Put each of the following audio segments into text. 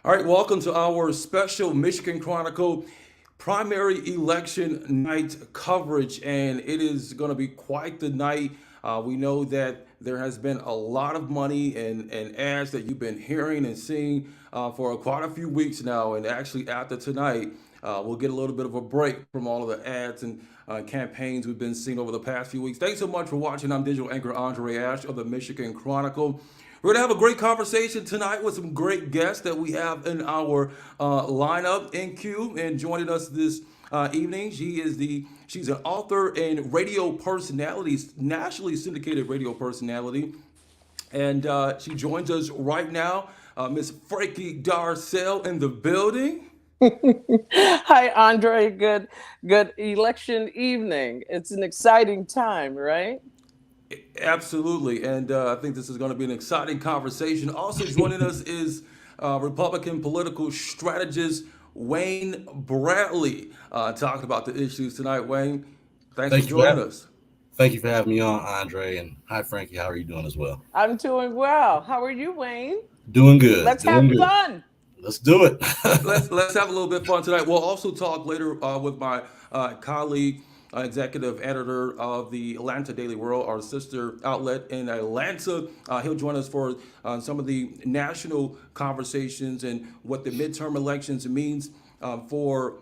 All right, welcome to our special Michigan Chronicle primary election night coverage, and it is going to be quite the night. We know that there has been a lot of money and ads that you've been hearing and seeing for quite a few weeks now, and actually after tonight, we'll get a little bit of a break from all of the ads and campaigns we've been seeing over the past few weeks. Thanks so much for watching. I'm digital anchor Andre Ash of the Michigan Chronicle. We're going to have a great conversation tonight with some great guests that we have in our lineup in queue. And joining us this evening, she's an author and radio personality, nationally syndicated radio personality. And she joins us right now, Miss Frankie Darcell in the building. Hi, Andre. Good election evening. It's an exciting time, right? Absolutely, and I think this is going to be an exciting conversation. Also joining us is Republican political strategist Wayne Bradley, talking about the issues tonight. Wayne, thanks for Thank you for joining having, us. thank you for having me on, Andre, and hi, Frankie. How are you doing as well? I'm doing well. How are you, Wayne? Doing good, Let's doing have good. fun. Let's do it. Let's have a little bit of fun tonight. We'll also talk later with my colleague, executive editor of the Atlanta Daily World, our sister outlet in Atlanta. He'll join us for some of the national conversations and what the midterm elections means for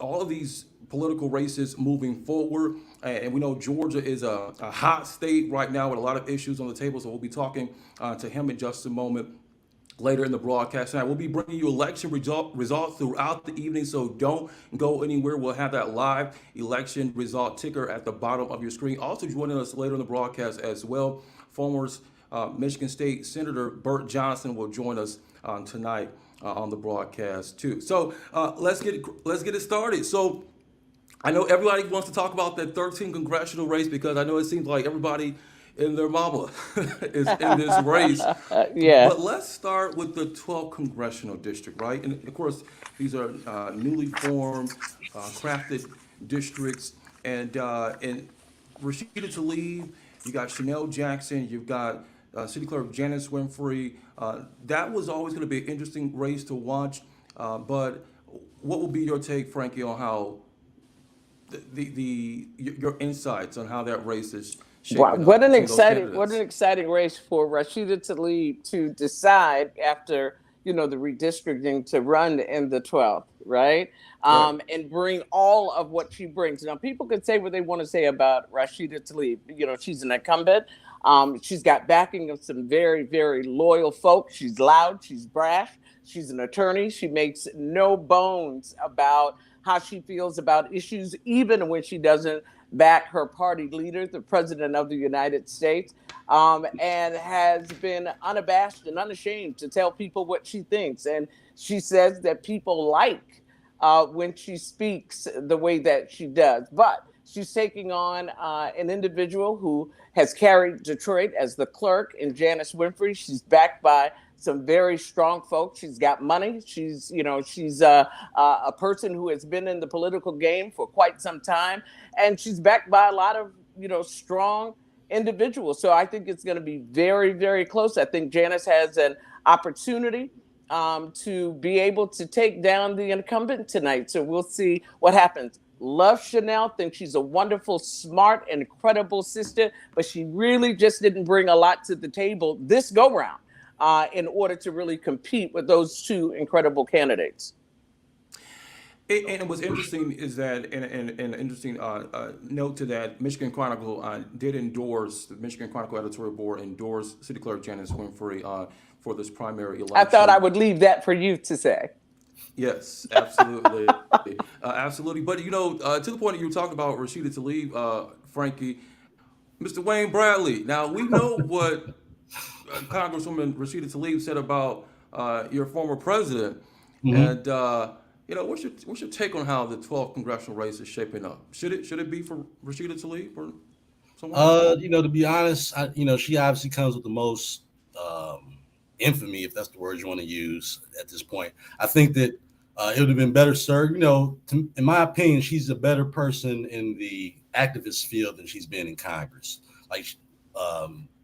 all of these political races moving forward. And we know Georgia is a hot state right now with a lot of issues on the table. So we'll be talking to him in just a moment later in the broadcast tonight. We'll be bringing you election results throughout the evening, so don't go anywhere. We'll have that live election result ticker at the bottom of your screen. Also joining us later in the broadcast as well, former Michigan State Senator Burt Johnson will join us tonight on the broadcast too. So let's get it started. So I know everybody wants to talk about that 13th congressional race because I know it seems like everybody and their mama is in this race. Yeah. But let's start with the 12th congressional district, right? And of course, these are newly formed, crafted districts, and Rashida Tlaib, you got Chanel Jackson, you've got City Clerk Janice Winfrey. That was always going to be an interesting race to watch. But what will be your take, Frankie, on how your insights on how that race is Wow, shaping up between those what an candidates? exciting race for Rashida Tlaib to decide after the redistricting to run in the 12th, right? Right. And bring all of what she brings. Now, people can say what they want to say about Rashida Tlaib. She's an incumbent. She's got backing of some very, very loyal folks. She's loud. She's brash. She's an attorney. She makes no bones about how she feels about issues, even when she doesn't back her party leader, the President of the United States, and has been unabashed and unashamed to tell people what she thinks. And she says that people like when she speaks the way that she does. But she's taking on an individual who has carried Detroit as the clerk in Janice Winfrey. She's backed by some very strong folks. She's got money. She's a person who has been in the political game for quite some time, and she's backed by a lot of strong individuals. So I think it's going to be very, very close. I think Janice has an opportunity to be able to take down the incumbent tonight. So we'll see what happens. Love Chanel, think she's a wonderful, smart, and incredible sister, but she really just didn't bring a lot to the table this go round in order to really compete with those two incredible candidates. And what's interesting is that, and an interesting note to that, Michigan Chronicle did endorse, the Michigan Chronicle editorial board endorsed City Clerk Janice Winfrey for this primary I thought I election. would leave that for you to say. Yes, absolutely. Absolutely. But, to the point that you were talking about Rashida Tlaib, Frankie, Mr. Wayne Bradley. Now, we know what Congresswoman Rashida Tlaib said about your former president. hmm And, what's your take on how the 12th congressional race is shaping up? Should it be for Rashida Tlaib or someone else? To be honest, she obviously comes with the most infamy, if that's the word you want to use at this point. I think that it would have been better served. In my opinion, she's a better person in the activist field than she's been in Congress. Like,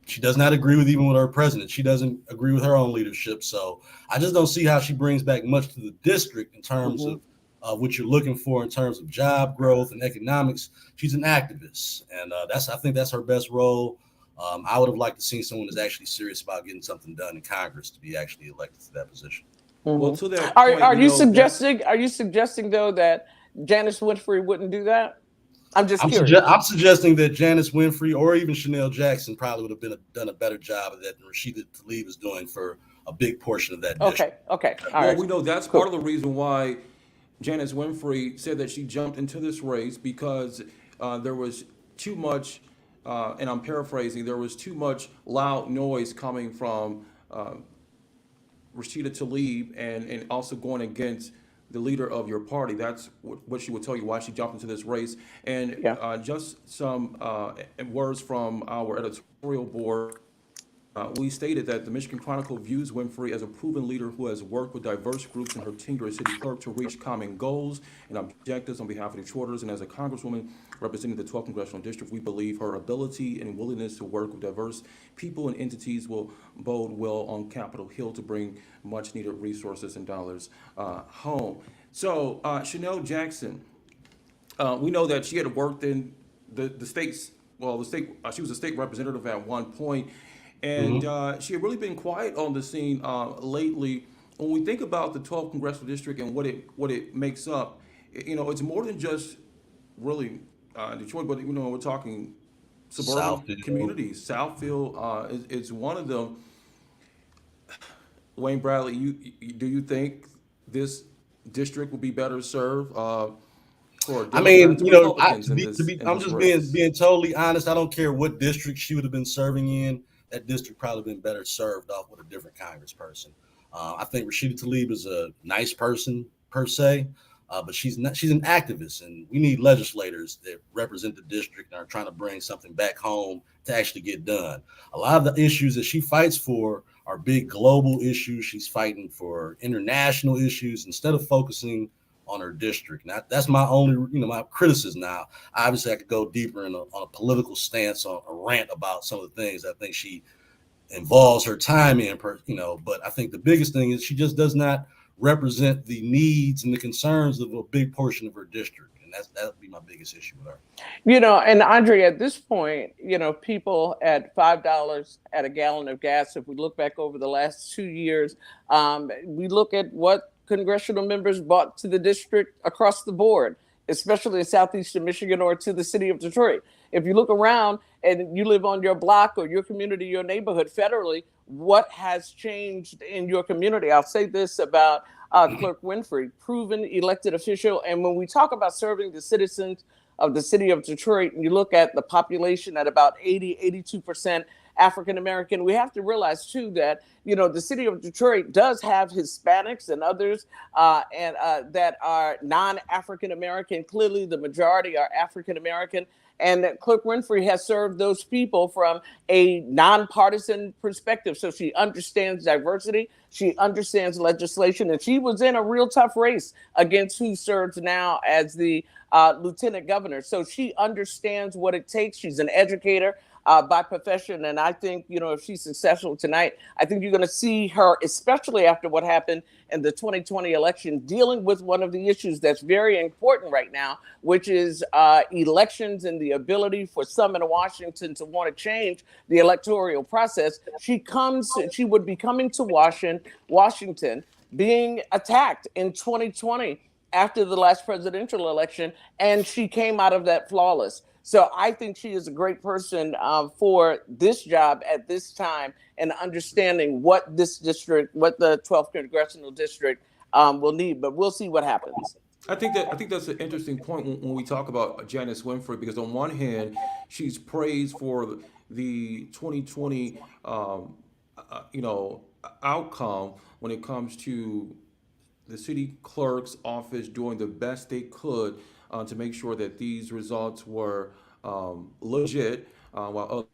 She does not agree with even with her president. She doesn't agree with her own leadership. So I just don't see how she brings back much to the district in terms of what you're looking for in terms of job growth and economics. She's an activist, and I think that's her best role. I would have liked to see someone that's actually serious about getting something done in Congress to be actually elected to that position. Well, to that Are, point, are you suggesting? Are you suggesting though that Janice Winfrey wouldn't do that? I'm just curious. I'm suggesting that Janice Winfrey or even Chanel Jackson probably would have done a better job of that than Rashida Tlaib is doing for a big portion of that district. Okay. All well, right. we know that's part of the reason why Janice Winfrey said that she jumped into this race because there was too much, and I'm paraphrasing, there was too much loud noise coming from Rashida Tlaib and also going against the leader of your party. That's what she would tell you why she jumped into this race. And just some words from our editorial board. We stated that the Michigan Chronicle views Winfrey as a proven leader who has worked with diverse groups in her tenure as city clerk to reach common goals and objectives on behalf of Detroiters. And as a congresswoman representing the 12th Congressional District, we believe her ability and willingness to work with diverse people and entities will bode well on Capitol Hill to bring much needed resources and dollars home. So Chanel Jackson, we know that she had worked in the states, she was a state representative at one point. And she had really been quiet on the scene lately. When we think about the 12th Congressional District and what it makes up, it's more than just really Detroit, but we're talking suburban Southfield communities. Southfield is one of them. Wayne Bradley, do you think this district will be better served for Democrats or Republicans in this race? being totally honest. I don't care what district she would have been serving in. That district probably been better served off with a different congressperson. I think Rashida Tlaib is a nice person per se, but she's an activist, and we need legislators that represent the district and are trying to bring something back home to actually get done. A lot of the issues that she fights for are big global issues. She's fighting for international issues instead of focusing on her district. Now, that's my only, my criticism. Now, obviously, I could go deeper on a political stance, on a rant about some of the things I think she involves her time in, but I think the biggest thing is she just does not represent the needs and the concerns of a big portion of her district. And that would be my biggest issue with her. And Andre, at this point, people at $5 at a gallon of gas, if we look back over the last 2 years, we look at what congressional members brought to the district across the board, especially in southeastern Michigan or to the city of Detroit. If you look around and you live on your block or your community, your neighborhood federally, what has changed in your community? I'll say this about Clerk Winfrey, proven elected official. And when we talk about serving the citizens of the city of Detroit, and you look at the population at about 82% African American, we have to realize too that the city of Detroit does have Hispanics and others that are non-African American. Clearly, the majority are African American, and that Clerk Winfrey has served those people from a nonpartisan perspective. So she understands diversity, she understands legislation, and she was in a real tough race against who serves now as the lieutenant governor. So she understands what it takes. She's an educator by profession. And I think, if she's successful tonight, I think you're going to see her, especially after what happened in the 2020 election, dealing with one of the issues that's very important right now, which is elections and the ability for some in Washington to want to change the electoral process. She would be coming to Washington, being attacked in 2020 after the last presidential election, and she came out of that flawless. So I think she is a great person for this job at this time, and understanding what this district, what the 12th Congressional District will need. But we'll see what happens. I think that's an interesting point when we talk about Janice Winfrey, because on one hand, she's praised for the 2020, outcome when it comes to the city clerk's office doing the best they could to make sure that these results were legit, while others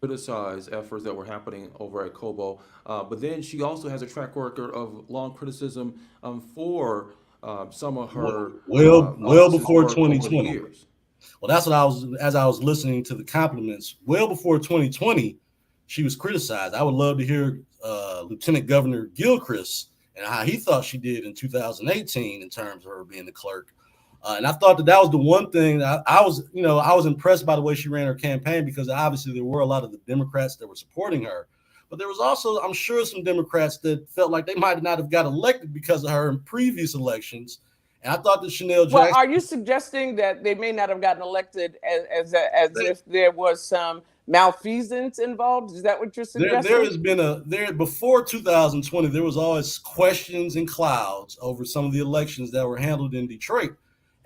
criticized efforts that were happening over at Cobo. But then she also has a track record of long criticism for some of her well before 2020. Years. Well, that's what I was listening to the compliments. Well before 2020, she was criticized. I would love to hear Lieutenant Governor Gilchrist and how he thought she did in 2018 in terms of her being the clerk. And I thought that was the one thing I was impressed by the way she ran her campaign, because obviously there were a lot of the Democrats that were supporting her, but there was also, I'm sure, some Democrats that felt like they might not have got elected because of her in previous elections. And I thought that Chanel Jackson. Well, are you suggesting that they may not have gotten elected as if there was some malfeasance involved? Is that what you're suggesting? There has been before 2020, there was always questions and clouds over some of the elections that were handled in Detroit.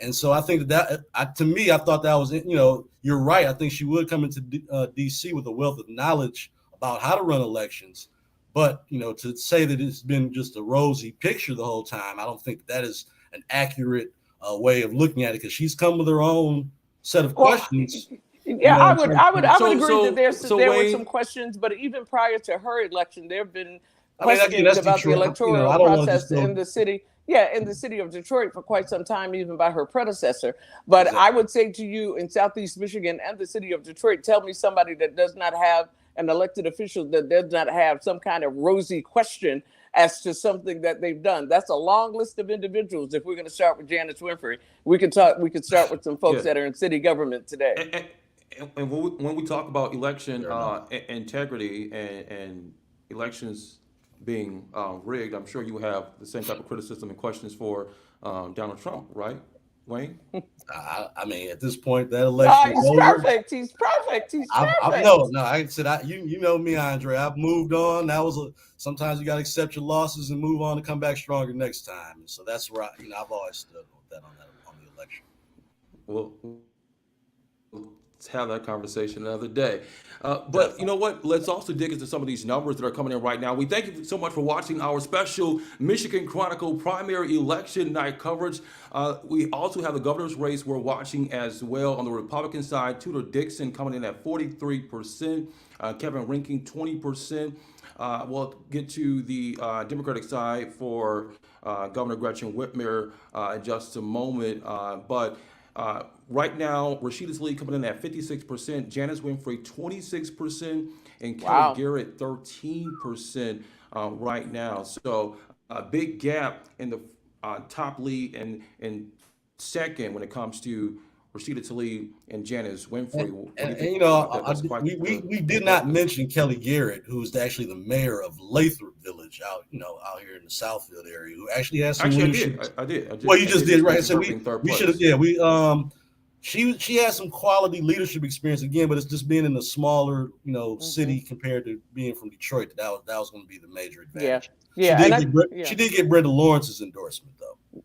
And so I think to me, I thought that was, you're right. I think she would come into DC with a wealth of knowledge about how to run elections. But, to say that it's been just a rosy picture the whole time, I don't think that is an accurate way of looking at it, because she's come with her own set of questions. Yeah, I would agree that there Wayne, were some questions, but even prior to her election, there have been questions about the electoral process in the city. Yeah, in the city of Detroit for quite some time, even by her predecessor. But exactly. I would say to you, in Southeast Michigan and the city of Detroit, tell me somebody that does not have an elected official that does not have some kind of rosy question as to something that they've done. That's a long list of individuals. If we're going to start with Janice Winfrey, we could start with some folks that are in city government today. And when we talk about election integrity and elections being rigged, I'm sure you have the same type of criticism and questions for Donald Trump, right, Wayne? I mean, at this point, that election is perfect. He's perfect. No, I said, you know me, Andre. I've moved on. Sometimes you got to accept your losses and move on and come back stronger next time. And so that's where I've always stood with that on the election. Well, let's have that conversation another day. But you know what? Let's also dig into some of these numbers that are coming in right now. We thank you so much for watching our special Michigan Chronicle primary election night coverage. We also have the governor's race we're watching as well on the Republican side. Tudor Dixon coming in at 43%, Kevin Rinking 20%. We'll get to the Democratic side for Governor Gretchen Whitmer in just a moment. But right now, Rashida Tlaib coming in at 56%, Janice Winfrey 26%, and Kelly Garrett 13% right now. So a big gap in the top lead and second when it comes to Rashida Tlaib and Janice Winfrey. We did not mention Kelly Garrett, who's actually the mayor of Lathrop Village out here in the Southfield area, who actually has some leadership. I did. Well, you just did, right? So we should have. She has some quality leadership experience again, but it's just being in a smaller, city compared to being from Detroit. That was going to be the major advantage. Yeah. She did get Brenda Lawrence's endorsement, though.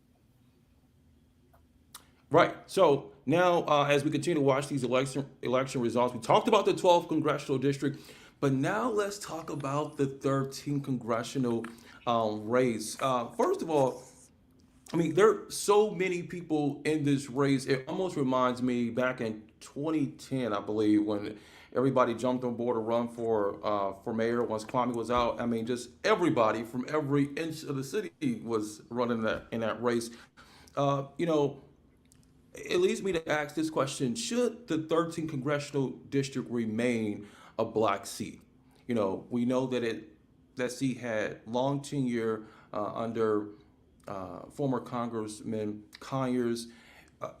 Right. So now, as we continue to watch these election results, we talked about the 12th congressional district, but now let's talk about the 13th congressional race. First of all, I mean, there are so many people in this race. It almost reminds me back in 2010, I believe, when everybody jumped on board to run for mayor once Kwame was out. I mean, just everybody from every inch of the city was running in that race. It leads me to ask this question: should the 13th congressional district remain a black seat? We know that seat had long tenure under former Congressman Conyers,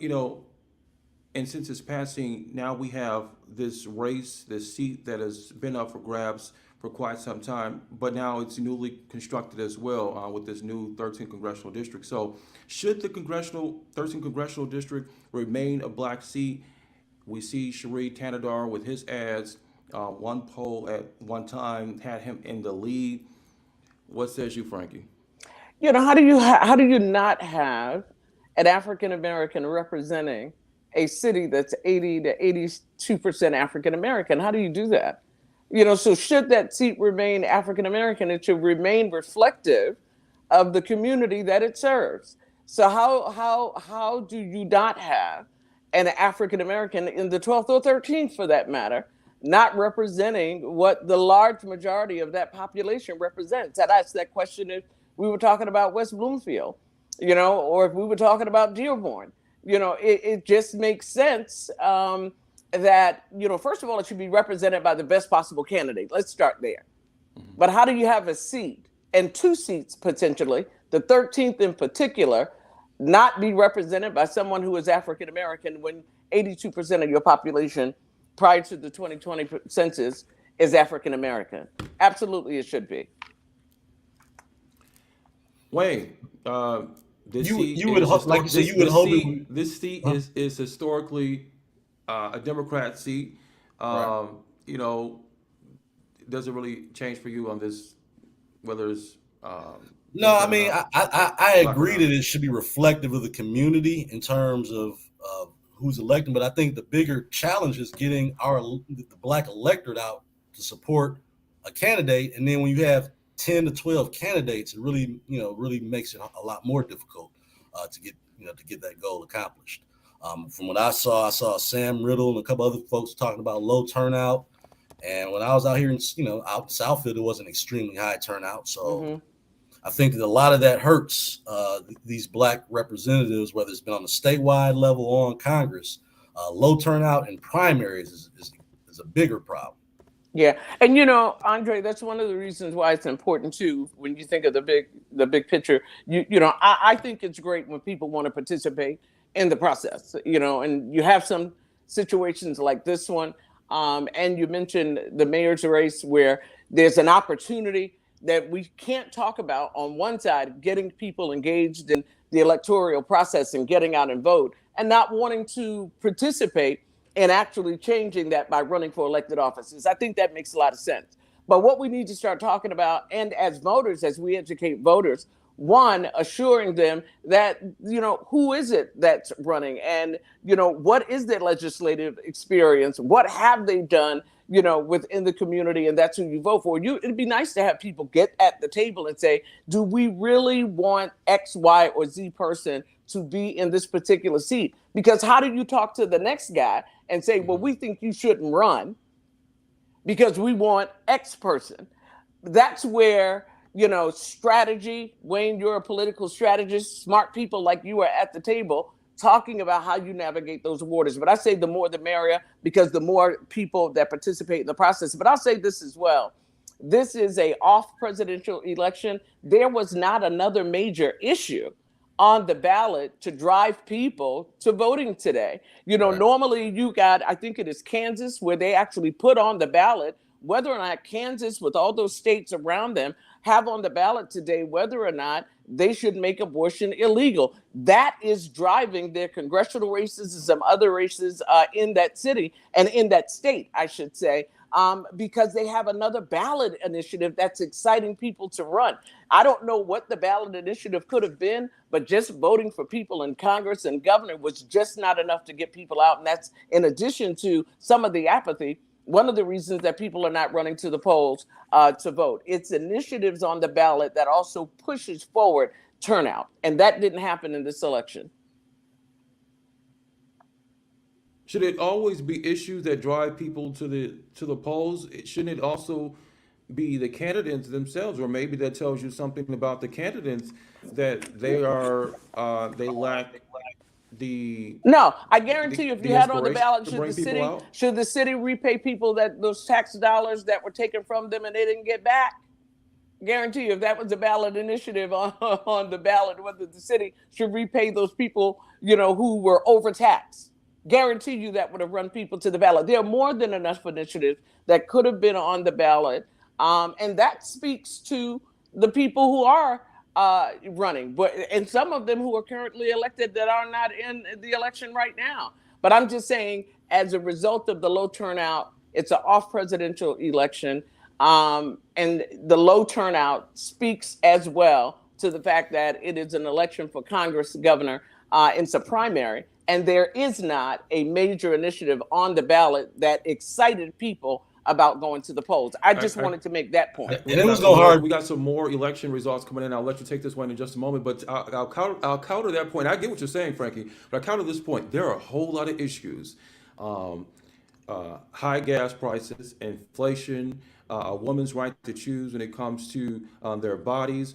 and since its passing, now we have this seat that has been up for grabs for quite some time, but now it's newly constructed as well with this new 13th congressional district. So should the 13th congressional district remain a black seat? We see Sheree Tanadar with his ads. One poll at one time had him in the lead. What says you, Frankie? How do you not have an African American representing a city that's 80 to 82% African American? How do you do that? So should that seat remain African American, it should remain reflective of the community that it serves. So how do you not have an African American in the 12th or 13th, for that matter, not representing what the large majority of that population represents? I'd ask that question if we were talking about West Bloomfield, or if we were talking about Dearborn. It just makes sense that, first of all, it should be represented by the best possible candidate. Let's start there. Mm-hmm. But how do you have a seat and 2 seats potentially, the 13th in particular, not be represented by someone who is African American when 82% of your population prior to the 2020 census is African American? Absolutely, it should be. Wayne, this seat is historically a Democrat seat. Right. Does it really change for you on this, whether it's no, I mean, I agree that it should be reflective of the community in terms of who's elected, but I think the bigger challenge is getting the black electorate out to support a candidate, and then when you have 10 to 12 candidates, it really makes it a lot more difficult to get that goal accomplished. From what I saw Sam Riddle and a couple other folks talking about low turnout, and when I was out here out in Southfield, it wasn't extremely high turnout, so. Mm-hmm. I think that a lot of that hurts these black representatives, whether it's been on the statewide level or on Congress. Low turnout in primaries is a bigger problem. Yeah, and Andre, that's one of the reasons why it's important too. When you think of the big picture, I think it's great when people want to participate in the process. And you have some situations like this one, and you mentioned the mayor's race where there's an opportunity that we can't talk about on one side, getting people engaged in the electoral process and getting out and vote, and not wanting to participate in actually changing that by running for elected offices. I think that makes a lot of sense. But what we need to start talking about, and as voters, as we educate voters, one, assuring them that, who is it that's running, and, what is their legislative experience? What have they done, within the community, and that's who you vote for. It'd be nice to have people get at the table and say, do we really want X, Y, or Z person to be in this particular seat? Because how do you talk to the next guy and say, well, we think you shouldn't run because we want X person? That's where, strategy, Wayne, you're a political strategist, smart people like you are at the table talking about how you navigate those waters. But I say the more the merrier, because the more people that participate in the process. But I'll say this as well. This is a off presidential election. There was not another major issue on the ballot to drive people to voting today. Right. Normally you got, I think it is Kansas, where they actually put on the ballot whether or not Kansas, with all those states around them, have on the ballot today whether or not they should make abortion illegal. That is driving their congressional races and some other races in that city and in that state, I should say, because they have another ballot initiative that's exciting people to run. I don't know what the ballot initiative could have been, but just voting for people in Congress and governor was just not enough to get people out. And that's in addition to some of the apathy. One of the reasons that people are not running to the polls to vote. It's initiatives on the ballot that also pushes forward turnout. And that didn't happen in this election. Should it always be issues that drive people to the polls? Shouldn't it also be the candidates themselves, or maybe that tells you something about the candidates that they lack the. No, I guarantee you, if you had on the ballot, should the city repay people those tax dollars that were taken from them and they didn't get back? Guarantee you, if that was a ballot initiative on the ballot, whether the city should repay those people, who were overtaxed. Guarantee you that would have run people to the ballot. There are more than enough initiatives that could have been on the ballot. And that speaks to the people who are running, and some of them who are currently elected that are not in the election right now. But I'm just saying, as a result of the low turnout, it's an off-presidential election. And the low turnout speaks as well to the fact that it is an election for Congress, governor, it's a primary. And there is not a major initiative on the ballot that excited people about going to the polls. I just wanted to make that point. And it was go hard. We got some more election results coming in. I'll let you take this one in just a moment, but I'll counter that point. I get what you're saying, Frankie, but I counter this point. There are a whole lot of issues. High gas prices, inflation, a woman's right to choose when it comes to their bodies,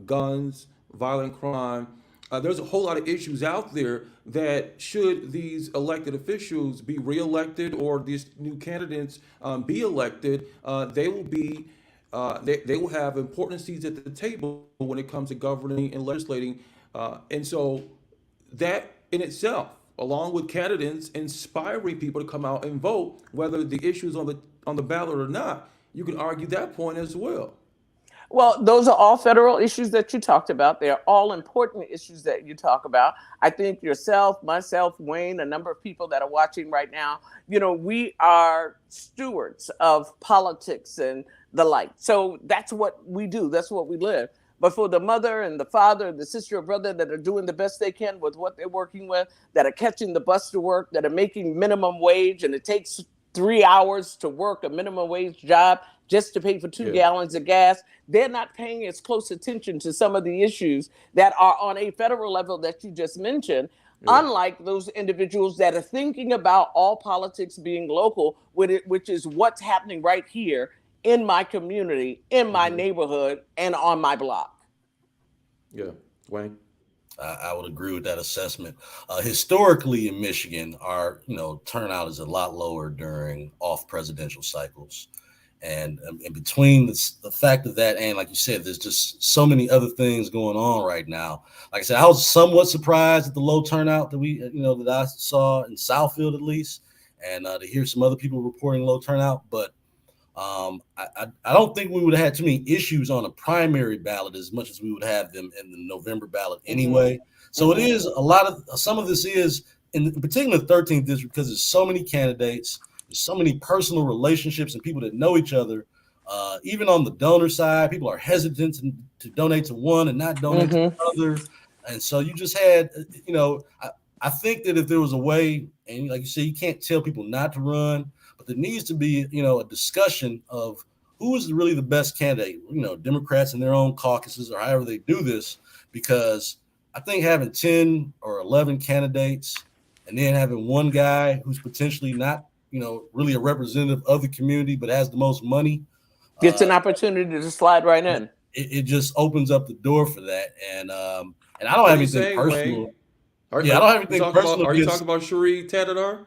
guns, violent crime, there's a whole lot of issues out there that should these elected officials be reelected or these new candidates be elected, they will have important seats at the table when it comes to governing and legislating, and so that in itself, along with candidates inspiring people to come out and vote, whether the issue is on the ballot or not, you can argue that point as well. Well, those are all federal issues that you talked about. They're all important issues that you talk about. I think yourself, myself, Wayne, a number of people that are watching right now, we are stewards of politics and the like. So that's what we do. That's what we live. But for the mother and the father, the sister or brother that are doing the best they can with what they're working with, that are catching the bus to work, that are making minimum wage, and it takes 3 hours to work a minimum wage job just to pay for 2 gallons of gas, they're not paying as close attention to some of the issues that are on a federal level that you just mentioned, unlike those individuals that are thinking about all politics being local, which is what's happening right here in my community, in my neighborhood, and on my block. Yeah, Wayne? I would agree with that assessment. Historically in Michigan, our turnout is a lot lower during off presidential cycles. And between the fact of that and, like you said, there's just so many other things going on right now. Like I said, I was somewhat surprised at the low turnout that that I saw in Southfield, at least, and to hear some other people reporting low turnout. But I don't think we would have had too many issues on a primary ballot as much as we would have them in the November ballot anyway. So it is some of this is in particular the 13th district, because there's so many candidates. There's so many personal relationships and people that know each other. Even on the donor side, people are hesitant to donate to one and not donate to another. And so you just had, I think that if there was a way, and like you said, you can't tell people not to run, but there needs to be, a discussion of who is really the best candidate, Democrats in their own caucuses or however they do this, because I think having 10 or 11 candidates and then having one guy who's potentially not, really a representative of the community, but has the most money, gets an opportunity to slide right in. It just opens up the door for that. And I don't have anything personal. I don't have anything personal. Are you talking about Cherie Tadadar?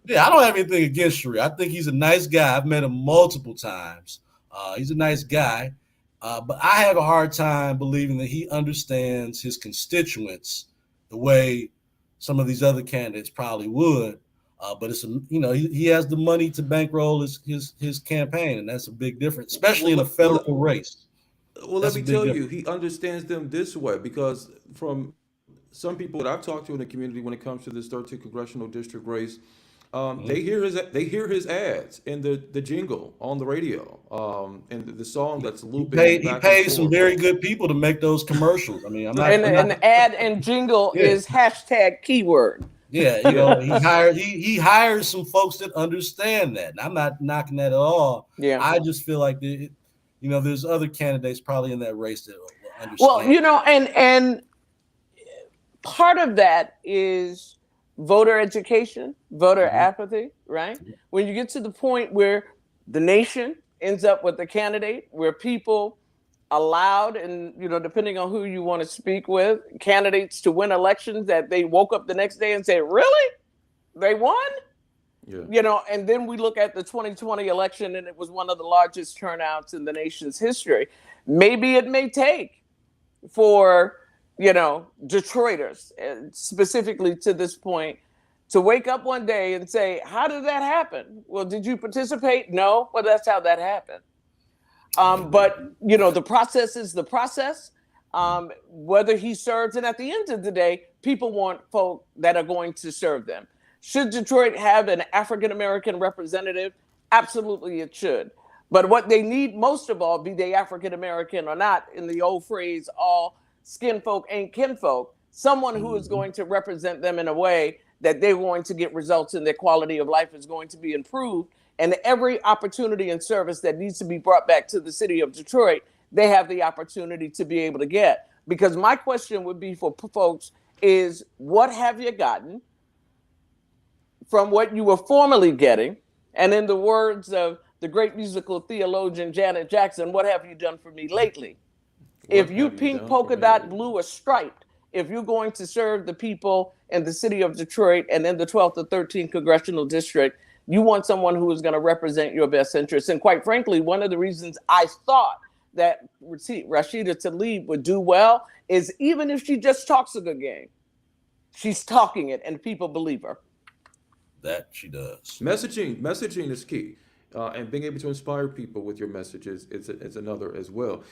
Yeah, I don't have anything against Cherie. I think he's a nice guy. I've met him multiple times. He's a nice guy. But I have a hard time believing that he understands his constituents the way some of these other candidates probably would. But it's he has the money to bankroll his campaign, and that's a big difference, especially in a federal race. Well, let me tell you, he understands them this way, because from some people that I've talked to in the community when it comes to this 13th congressional district race, they hear his ads and the jingle on the radio, and the song that's looping. He pays some very good people to make those commercials. I mean, the ad and jingle is hashtag keyword. Yeah, he hires some folks that understand that. And I'm not knocking that at all. Yeah, I just feel like there's other candidates probably in that race that will understand. Well, and part of that is voter education, voter apathy, right? When you get to the point where the nation ends up with a candidate where people allowed, and depending on who you want to speak with, candidates to win elections that they woke up the next day and say, really? They won? Yeah. And then we look at the 2020 election, and it was one of the largest turnouts in the nation's history. Maybe it may take for, Detroiters, specifically to this point, to wake up one day and say, how did that happen? Well, did you participate? No. Well, that's how that happened. But, the process is the process, whether he serves. And at the end of the day, people want folk that are going to serve them. Should Detroit have an African-American representative? Absolutely, it should. But what they need most of all, be they African-American or not, in the old phrase, all skin folk ain't kinfolk, someone who is going to represent them in a way that they're going to get results and their quality of life is going to be improved. And every opportunity and service that needs to be brought back to the city of Detroit, they have the opportunity to be able to get. Because my question would be for folks is, what have you gotten from what you were formerly getting? And in the words of the great musical theologian Janet Jackson, what have you done for me lately? If you pink polka dot blue or striped if you're going to serve the people in the city of Detroit and in the 12th or 13th Congressional District, you want someone who is going to represent your best interests. And quite frankly, one of the reasons I thought that Rashida Tlaib would do well is even if she just talks a good game, she's talking it and people believe her. That she does. Messaging is key. And being able to inspire people with your messages is another as well.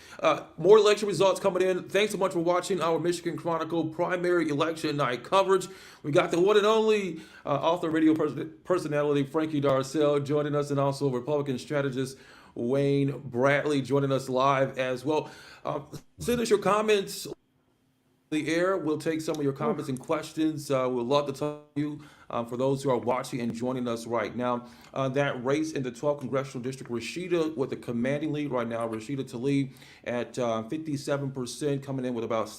More election results coming in. Thanks so much for watching our Michigan Chronicle primary election night coverage. We got the one and only author, radio personality Frankie Darcell joining us, and also Republican strategist Wayne Bradley joining us live as well. Send us your comments on the air. We'll take some of your comments and questions. We'd love to talk to you. For those who are watching and joining us right now, that race in the 12th Congressional District, Rashida with the commanding lead right now. Rashida Tlaib at 57%, coming in with about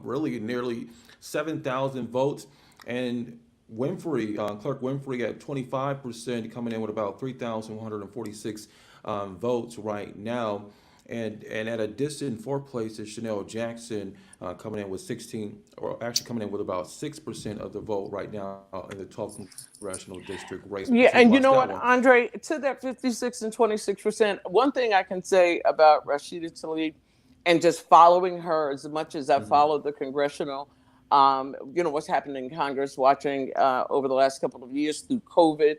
really nearly 7,000 votes. And Winfrey, Clerk Winfrey at 25%, coming in with about 3,146 votes right now. And at a distant fourth place is Chanel Jackson coming in with 16, or actually coming in with about 6% of the vote right now in the 12th Congressional District race. Yeah, and you know what, Andre, to that 56 and 26%, one thing I can say about Rashida Tlaib and just following her as much as I've followed the congressional, what's happening in Congress, watching over the last couple of years through COVID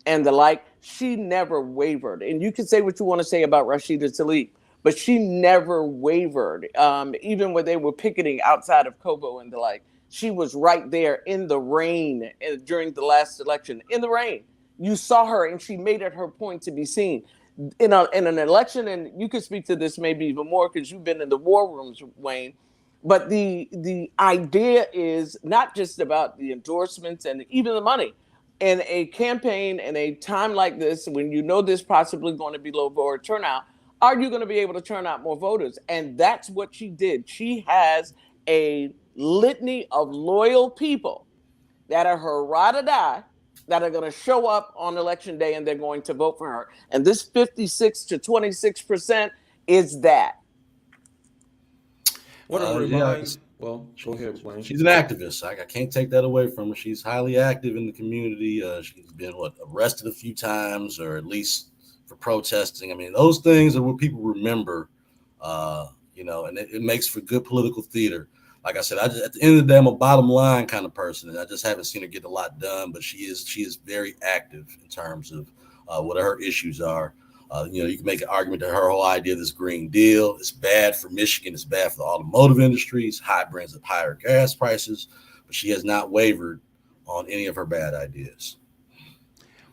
and the like, she never wavered. And you can say what you want to say about Rashida Tlaib, but she never wavered. Even when they were picketing outside of Kobo and the like, she was right there in the rain during the last election. In the rain, you saw her, and she made it her point to be seen in an election. And you could speak to this maybe even more because you've been in the war rooms, Wayne. But the idea is not just about the endorsements and even the money. In a campaign in a time like this, when you know there's possibly going to be low voter turnout, are you going to be able to turn out more voters? And that's what she did. She has a litany of loyal people that are her ride or die, that are going to show up on election day and they're going to vote for her. And this 56 to 26% is that. Well, go ahead, Wayne. She's an activist. I can't take that away from her. She's highly active in the community. She's been arrested a few times, or at least for protesting. I mean, those things are what people remember, and it makes for good political theater. Like I said, at the end of the day, I'm a bottom line kind of person, and I just haven't seen her get a lot done. But she is very active in terms of what her issues are. You can make an argument that her whole idea of this Green Deal is bad for Michigan. It's bad for the automotive industries. High brings up higher gas prices, but she has not wavered on any of her bad ideas.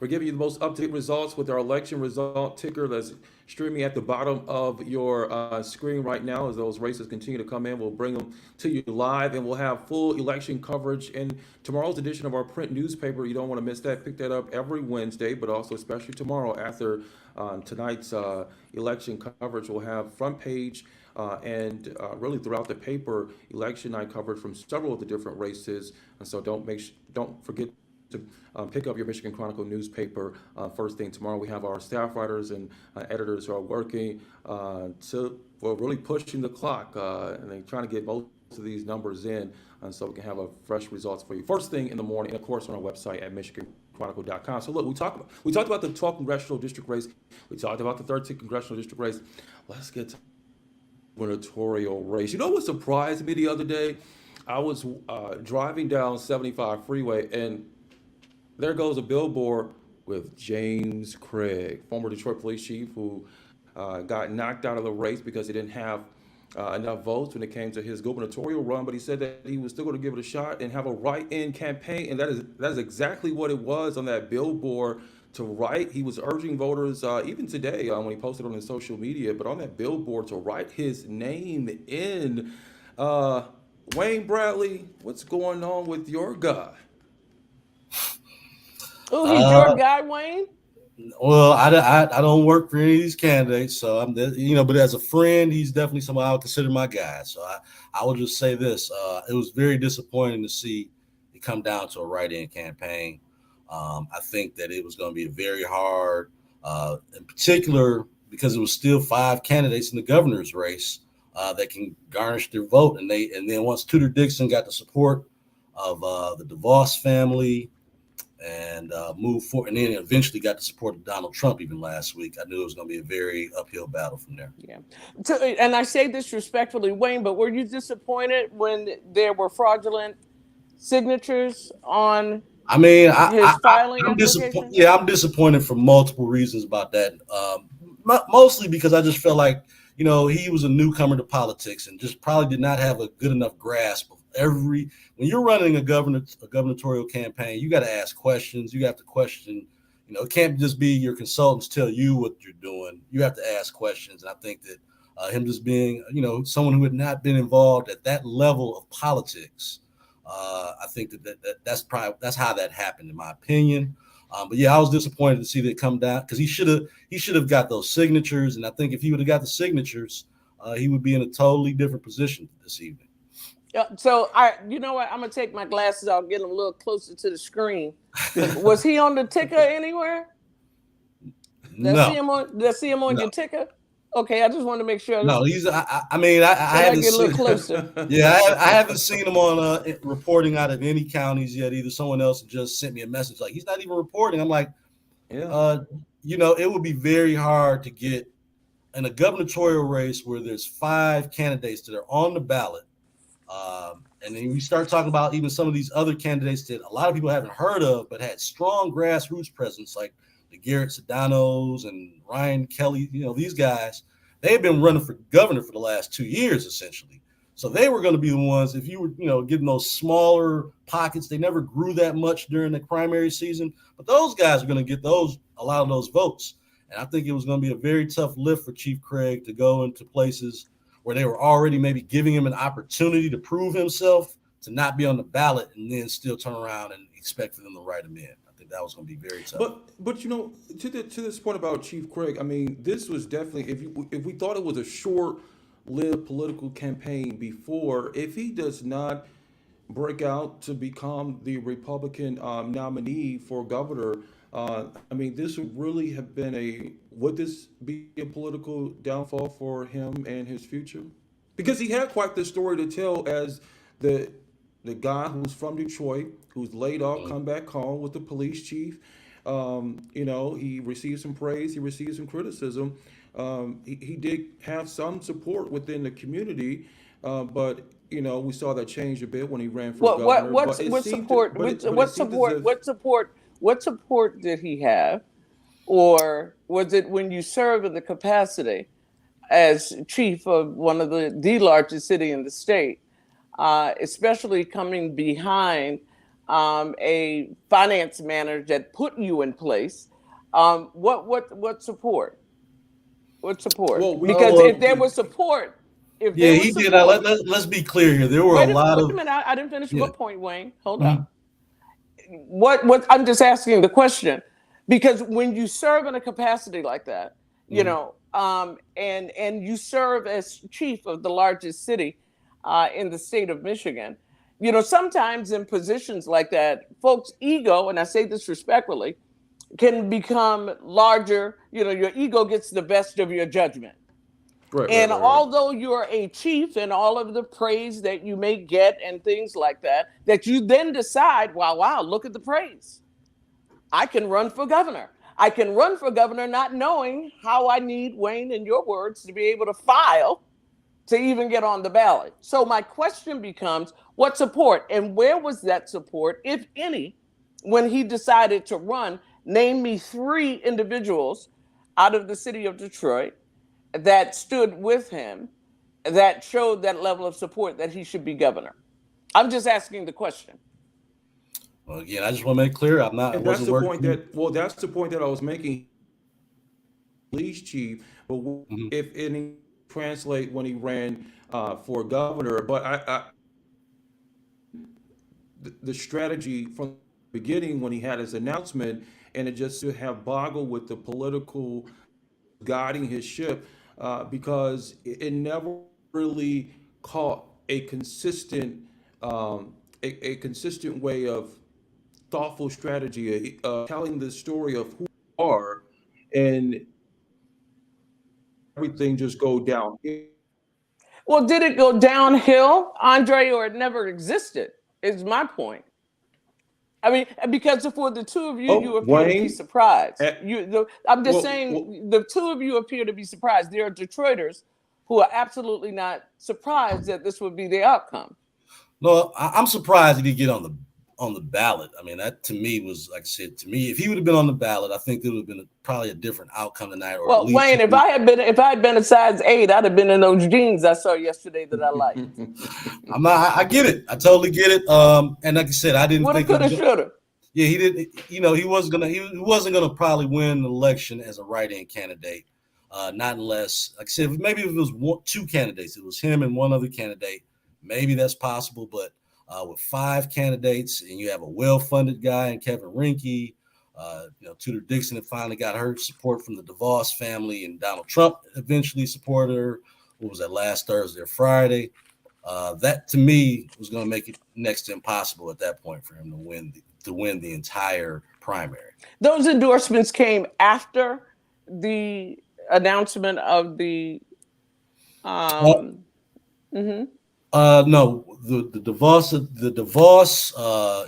We're giving you the most up-to-date results with our election result ticker that's streaming at the bottom of your screen right now. As those races continue to come in, we'll bring them to you live, and we'll have full election coverage in tomorrow's edition of our print newspaper. You don't want to miss that. Pick that up every Wednesday, but also especially tomorrow after tonight's election coverage. We'll have front page and really throughout the paper election night coverage from several of the different races. And so don't forget to pick up your Michigan Chronicle newspaper first thing tomorrow. We have our staff writers and editors who are working for really pushing the clock and they're trying to get most of these numbers in, and so we can have fresh results for you first thing in the morning, and of course on our website at michiganchronicle.com. So look, we talked about the 12th Congressional District race. We talked about the 13th Congressional District race. Let's get to the gubernatorial race. You know what surprised me the other day? I was driving down 75 freeway, and there goes a billboard with James Craig, former Detroit police chief, who got knocked out of the race because he didn't have enough votes when it came to his gubernatorial run. But he said that he was still going to give it a shot and have a write-in campaign, and that is exactly what it was on that billboard. To write, he was urging voters, even today when he posted on his social media, but on that billboard to write his name in. Wayne Bradley, what's going on with your guy? Oh, he's your guy, Wayne? Well, I don't work for any of these candidates, so but as a friend, he's definitely somebody I would consider my guy. So I will just say this: it was very disappointing to see it come down to a write-in campaign. I think that it was going to be very hard, in particular because it was still 5 candidates in the governor's race. that can garnish their vote. And then once Tudor Dixon got the support of the DeVos family and moved forward, and then eventually got the support of Donald Trump even last week, I knew it was going to be a very uphill battle from there. Yeah. And I say this respectfully, Wayne, but were you disappointed when there were fraudulent signatures on his filing I'm application? Yeah, I'm disappointed for multiple reasons about that. Mostly because I just felt like, he was a newcomer to politics and just probably did not have a good enough grasp of when you're running a gubernatorial campaign, you got to ask questions. You have to question, it can't just be your consultants tell you what you're doing. You have to ask questions. And I think that him just being, someone who had not been involved at that level of politics, I think that's how that happened, in my opinion. But yeah, I was disappointed to see that come down because he should have got those signatures. And I think if he would have got the signatures, he would be in a totally different position this evening. So you know what? I'm gonna take my glasses off, get them a little closer to the screen. Was he on the ticker anywhere? No. Did I see him on your ticker? Okay, I just wanted to make sure. No, he's. I haven't get a little seen, closer. Yeah, I haven't seen him on reporting out of any counties yet. Either someone else just sent me a message like he's not even reporting. I'm like, yeah. It would be very hard to get in a gubernatorial race where there's 5 candidates that are on the ballot. And then we start talking about even some of these other candidates that a lot of people haven't heard of, but had strong grassroots presence, like the Garrett Sedanos and Ryan Kelly. These guys, they've been running for governor for the last 2 years, essentially. So they were going to be the ones, if you were, getting those smaller pockets, they never grew that much during the primary season, but those guys are going to get a lot of those votes. And I think it was going to be a very tough lift for Chief Craig to go into places where they were already maybe giving him an opportunity to prove himself, to not be on the ballot and then still turn around and expect for them to write him in. I think that was going to be very tough. But to this point about Chief Craig, I mean, this was definitely, if we thought it was a short-lived political campaign before, if he does not break out to become the Republican nominee for governor, I mean, this would really have been would this be a political downfall for him and his future? Because he had quite the story to tell as the guy who's from Detroit, who's laid off, come back home with the police chief. He received some praise, he received some criticism. He did have some support within the community, but we saw that change a bit when he ran for governor. What support did he have? Or was it when you serve in the capacity as chief of one of the largest city in the state, especially coming behind a finance manager that put you in place? What support? What support? Because if there was support, he did. Let's be clear here. There were a lot of. Wait a minute, I didn't finish my point, Wayne. Hold on. What I'm just asking the question, because when you serve in a capacity like that, and you serve as chief of the largest city in the state of Michigan, sometimes in positions like that, folks' ego, and I say this respectfully, can become larger. Your ego gets the best of your judgment. Right. Although you're a chief and all of the praise that you may get and things like that you then decide, wow, look at the praise. I can run for governor. I can run for governor not knowing how I need, Wayne, in your words, to be able to file to even get on the ballot. So my question becomes, what support and where was that support, if any, when he decided to run? Name me 3 individuals out of the city of Detroit that stood with him, that showed that level of support that he should be governor. I'm just asking the question. Well, again, I just want to make clear, I'm not. And that's the point that I was making. Police chief, but if any translate when he ran for governor, but the strategy from the beginning when he had his announcement, and it just to have boggled with the political guiding his ship, because it never really caught a consistent way of thoughtful strategy, telling the story of who you are, and everything just go down. Well, did it go downhill, Andre, or it never existed? Is my point. I mean, because for the two of you, you appear to be Wayne, surprised. eh, I'm just well, saying, the two of you appear to be surprised. There are Detroiters who are absolutely not surprised that this would be the outcome. No, I'm surprised he didn't get on the ballot. I mean, that to me was, like I said, to me, if he would have been on the ballot, I think there would have been probably a different outcome tonight. Or Well, Wayne, if I had been a size 8, I'd have been in those jeans I saw yesterday that I liked. I get it. I totally get it. And like I said, I didn't think coulda, shoulda. Yeah, he didn't. He wasn't gonna probably win an election as a write-in candidate. Not unless, like I said, maybe if it was two candidates, it was him and one other candidate. Maybe that's possible, but with 5 candidates and you have a well-funded guy in Kevin Rinke, Tudor Dixon had finally got her support from the DeVos family, and Donald Trump eventually supported her. What was that, last Thursday or Friday? That to me was going to make it next to impossible at that point for him to win the entire primary. Those endorsements came after the announcement of the. No, the DeVos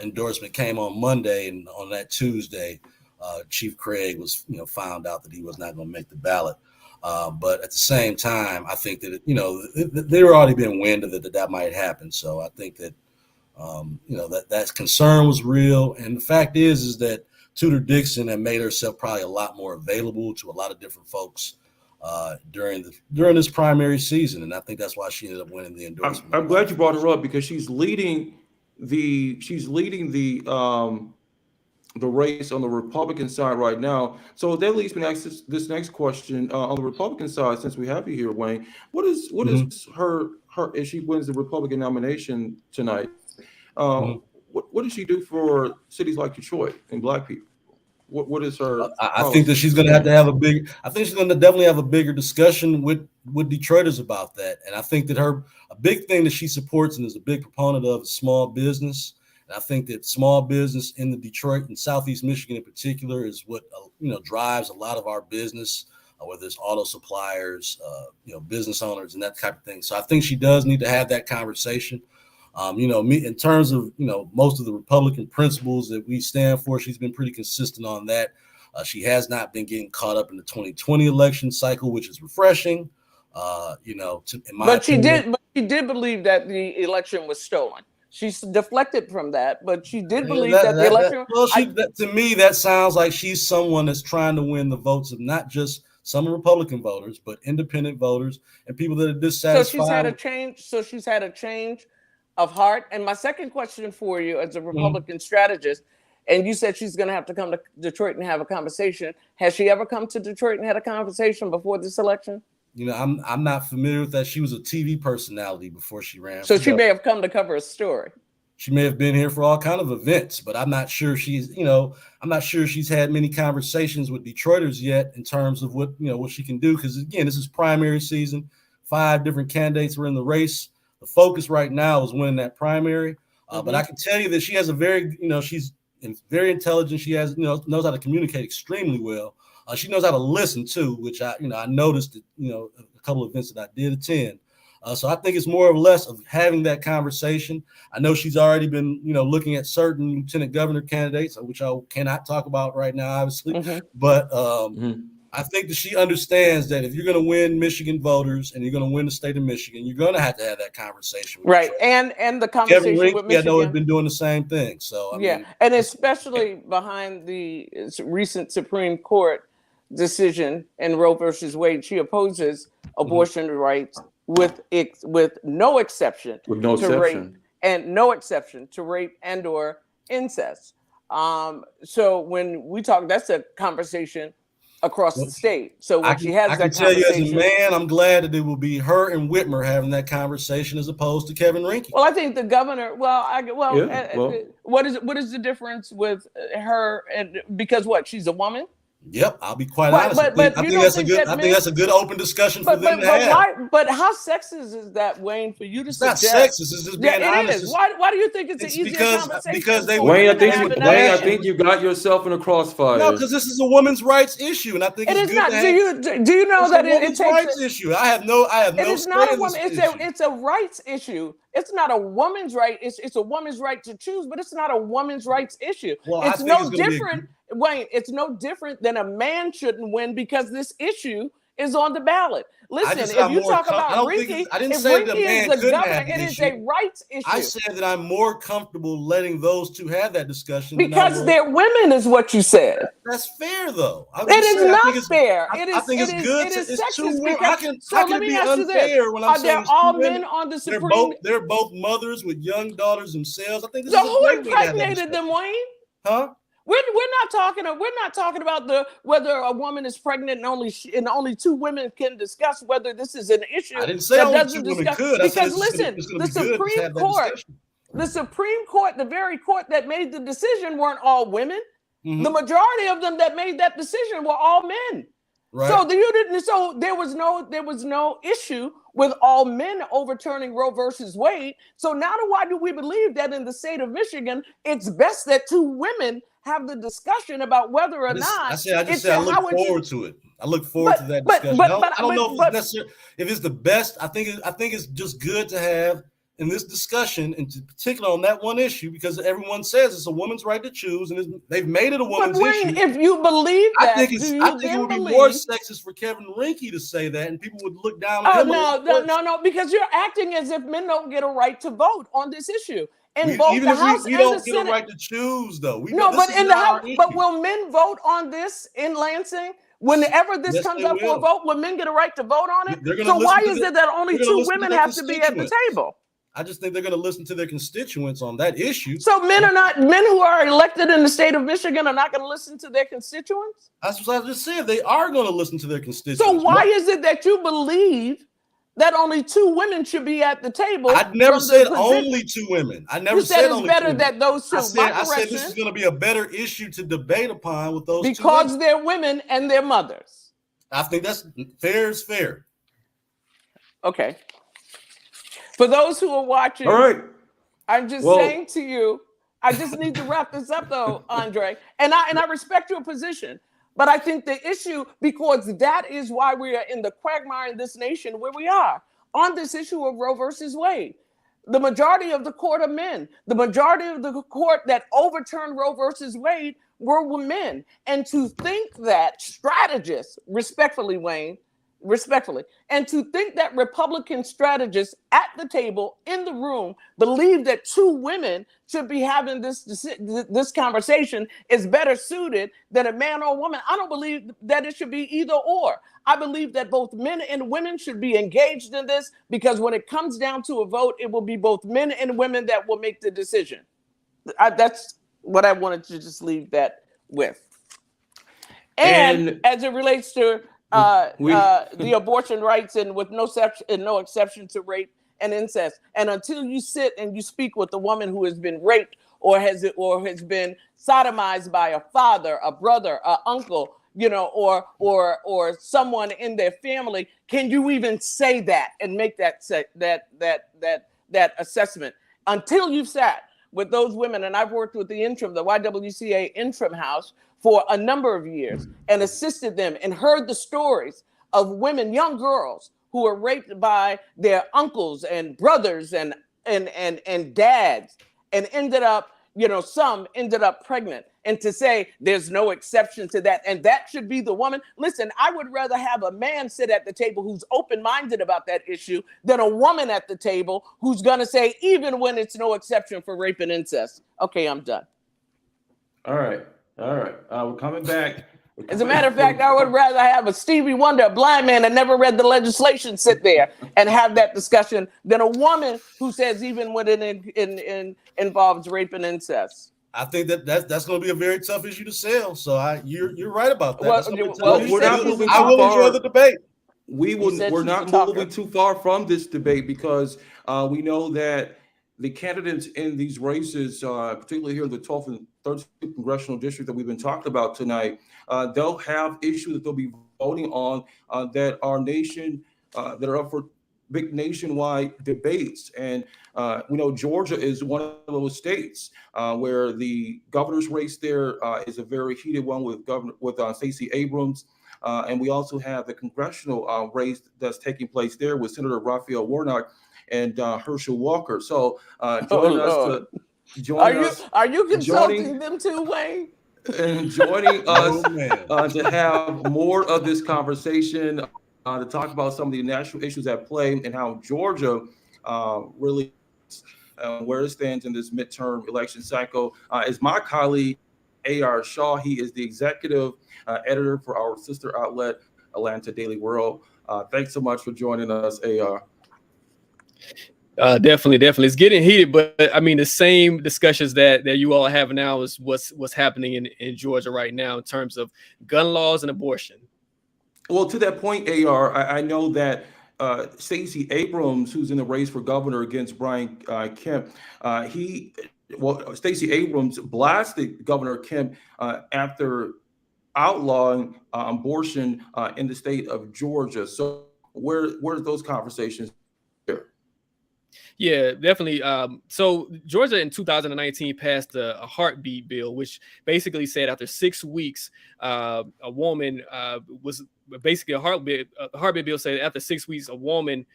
endorsement came on Monday, and on that Tuesday, Chief Craig was found out that he was not going to make the ballot. But at the same time, I think that there already been wind of it that might happen. So I think that that concern was real, and the fact is that Tudor Dixon had made herself probably a lot more available to a lot of different folks during this primary season, and I think that's why she ended up winning the endorsement. I'm glad you brought her up because she's leading the race on the Republican side right now. So that leads me to this next question on the Republican side. Since we have you here, Wayne, what is her if she wins the Republican nomination tonight? What does she do for cities like Detroit and Black people? What is her? I think that she's going to I think she's going to definitely have a bigger discussion with Detroiters about that. And I think that a big thing that she supports and is a big proponent of is small business. And I think that small business in the Detroit and Southeast Michigan in particular is what drives a lot of our business, whether it's auto suppliers, business owners and that type of thing. So I think she does need to have that conversation. In terms of, most of the Republican principles that we stand for, she's been pretty consistent on that. She has not been getting caught up in the 2020 election cycle, which is refreshing. But she did believe that the election was stolen. She's deflected from that, but she did believe that the election. To me, that sounds like she's someone that's trying to win the votes of not just some Republican voters, but independent voters and people that are dissatisfied. So she's had a change of heart. And my second question for you as a Republican strategist, and you said she's going to have to come to Detroit and have a conversation. Has she ever come to Detroit and had a conversation before this election? I'm not familiar with that. She was a TV personality before she ran. So she may have come to cover a story. She may have been here for all kind of events, but I'm not sure she's had many conversations with Detroiters yet in terms of what she can do. Because again, this is primary season. 5 different candidates were in the race. The focus right now is winning that primary. But I can tell you that she has she's very intelligent. She has, knows how to communicate extremely well. She knows how to listen too, which I noticed at, a couple of events that I did attend. So I think it's more or less of having that conversation. I know she's already been, looking at certain lieutenant governor candidates, which I cannot talk about right now, obviously. But I think that she understands that if you're going to win Michigan voters and you're going to win the state of Michigan, you're going to have that conversation. Right. And the conversation Kevin Rinke, with Michigan. I know has been doing the same thing. So, I mean, and especially behind the recent Supreme Court decision in Roe versus Wade, she opposes abortion rights with no exception. With no exception. Rape, and no exception to rape and or incest. So when we talk, that's a conversation across the state. So when she has that conversation, I can tell you as a man, I'm glad that it will be her and Whitmer having that conversation as opposed to Kevin Rinke. Well, I think the governor. What is the difference with her? And because she's a woman. Yep, I'll be quite honest. I think that's a good open discussion for them to have. But how sexist is that, Wayne? For you to suggest not sexist. It's just being honest. It is. Why do you think it's an easier conversation? Because Wayne, I think you got yourself in a crossfire. No, because this is a women's rights issue, and I think it's not. Do you know that it takes a rights issue? I have no. It is not a woman. It's a rights issue. It's not a woman's right. It's a woman's right to choose, but it's not a woman's rights issue. Well, it's no different. Wayne, it's no different than a man shouldn't win because this issue is on the ballot. Listen, if you talk about Rinky, if Rinky is the governor, it is a rights issue. I said that I'm more comfortable letting those two have that discussion because they're women, is what you said. That's fair, though. It is not fair. I think it's good. It is sexist. How can it be unfair when I'm saying are there all men on the Supreme? They're both mothers with young daughters themselves. I think this so who impregnated them, Wayne? Huh? We're not talking about whether a woman is pregnant and only two women can discuss whether this is an issue. I didn't say only two women could. Because listen, the Supreme Court, the very court that made the decision, weren't all women. Mm-hmm. The majority of them that made that decision were all men. Right. So there was no issue with all men overturning Roe versus Wade. So now why do we believe that in the state of Michigan, it's best that two women have the discussion about whether or not? I just said I look forward to it. I look forward to that discussion. I don't know if it's necessary. If it's the best, I think it's just good to have in this discussion, in particular on that one issue, because everyone says it's a woman's right to choose, and they've made it a woman's issue. If you believe that, I think it would be more sexist for Kevin Rinky to say that, and people would look down on him. No, because you're acting as if men don't get a right to vote on this issue. We don't get a right to choose, though. But will men vote on this in Lansing? Whenever this comes up for a vote, will men get a right to vote on it? So why is it that only two women have to be at the table? I just think they're going to listen to their constituents on that issue. So men who are elected in the state of Michigan are not going to listen to their constituents? That's what I just said. They are going to listen to their constituents. So why is it that you believe that only two women should be at the table? I never said only two women. I never said only two women. You said it's better that those two. I said this is going to be a better issue to debate upon with those two because they're women and they're mothers. I think that's fair is fair. Okay. For those who are watching, all right. I'm just saying to you, I just need to wrap this up though, Andre. And I respect your position, but I think the issue, because that is why we are in the quagmire in this nation where we are on this issue of Roe versus Wade. The majority of the court are men. The majority of the court that overturned Roe versus Wade were men. And to think that strategists, respectfully, Wayne, and to think that Republican strategists at the table in the room believe that two women should be having this conversation is better suited than a man or a woman. I don't believe that it should be either or. I believe that both men and women should be engaged in this, because when it comes down to a vote, it will be both men and women that will make the decision. That's what I wanted to just leave that with. And as it relates to the abortion rights, and with no exception to rape and incest. And until you sit and you speak with a woman who has been raped or has been sodomized by a father, a brother, an uncle, or someone in their family, can you even say that and make that assessment? Until you've sat with those women, and I've worked with the YWCA interim house for a number of years and assisted them and heard the stories of women, young girls, who were raped by their uncles and brothers and dads, and some ended up pregnant. And to say there's no exception to that, and that should be the woman. Listen, I would rather have a man sit at the table who's open-minded about that issue than a woman at the table who's going to say, even when it's no exception for rape and incest. Okay, I'm done. All right. We're coming back. As a matter of fact, I would rather have a Stevie Wonder, a blind man that never read the legislation, sit there and have that discussion than a woman who says even when it involves rape and incest. I think that's going to be a very tough issue to sell. So you're right about that. I will enjoy the debate. We're not moving too far from this debate, because we know that the candidates in these races, particularly here in the 12th and 13th Congressional District that we've been talking about tonight, they'll have issues that they'll be voting on that that are up for big nationwide debates. And we know Georgia is one of those states where the governor's race there is a very heated one with Stacey Abrams. And we also have the congressional race that's taking place there with Senator Raphael Warnock and Herschel Walker. So Are you consulting them too, Wayne? And joining us to have more of this conversation, to talk about some of the national issues at play and how Georgia really where it stands in this midterm election cycle is my colleague, A.R. Shaw. He is the executive editor for our sister outlet, Atlanta Daily World. Thanks so much for joining us, A.R. Definitely. It's getting heated, but I mean, the same discussions that you all have now is what's happening in Georgia right now in terms of gun laws and abortion. Well, to that point, AR, I know that Stacey Abrams, who's in the race for governor against Brian Kemp, Stacey Abrams blasted Governor Kemp after outlawing abortion in the state of Georgia. So where's those conversations there? Yeah, definitely. So Georgia in 2019 passed a heartbeat bill, which basically said after 6 weeks, a woman was basically a heartbeat bill said after 6 weeks, a woman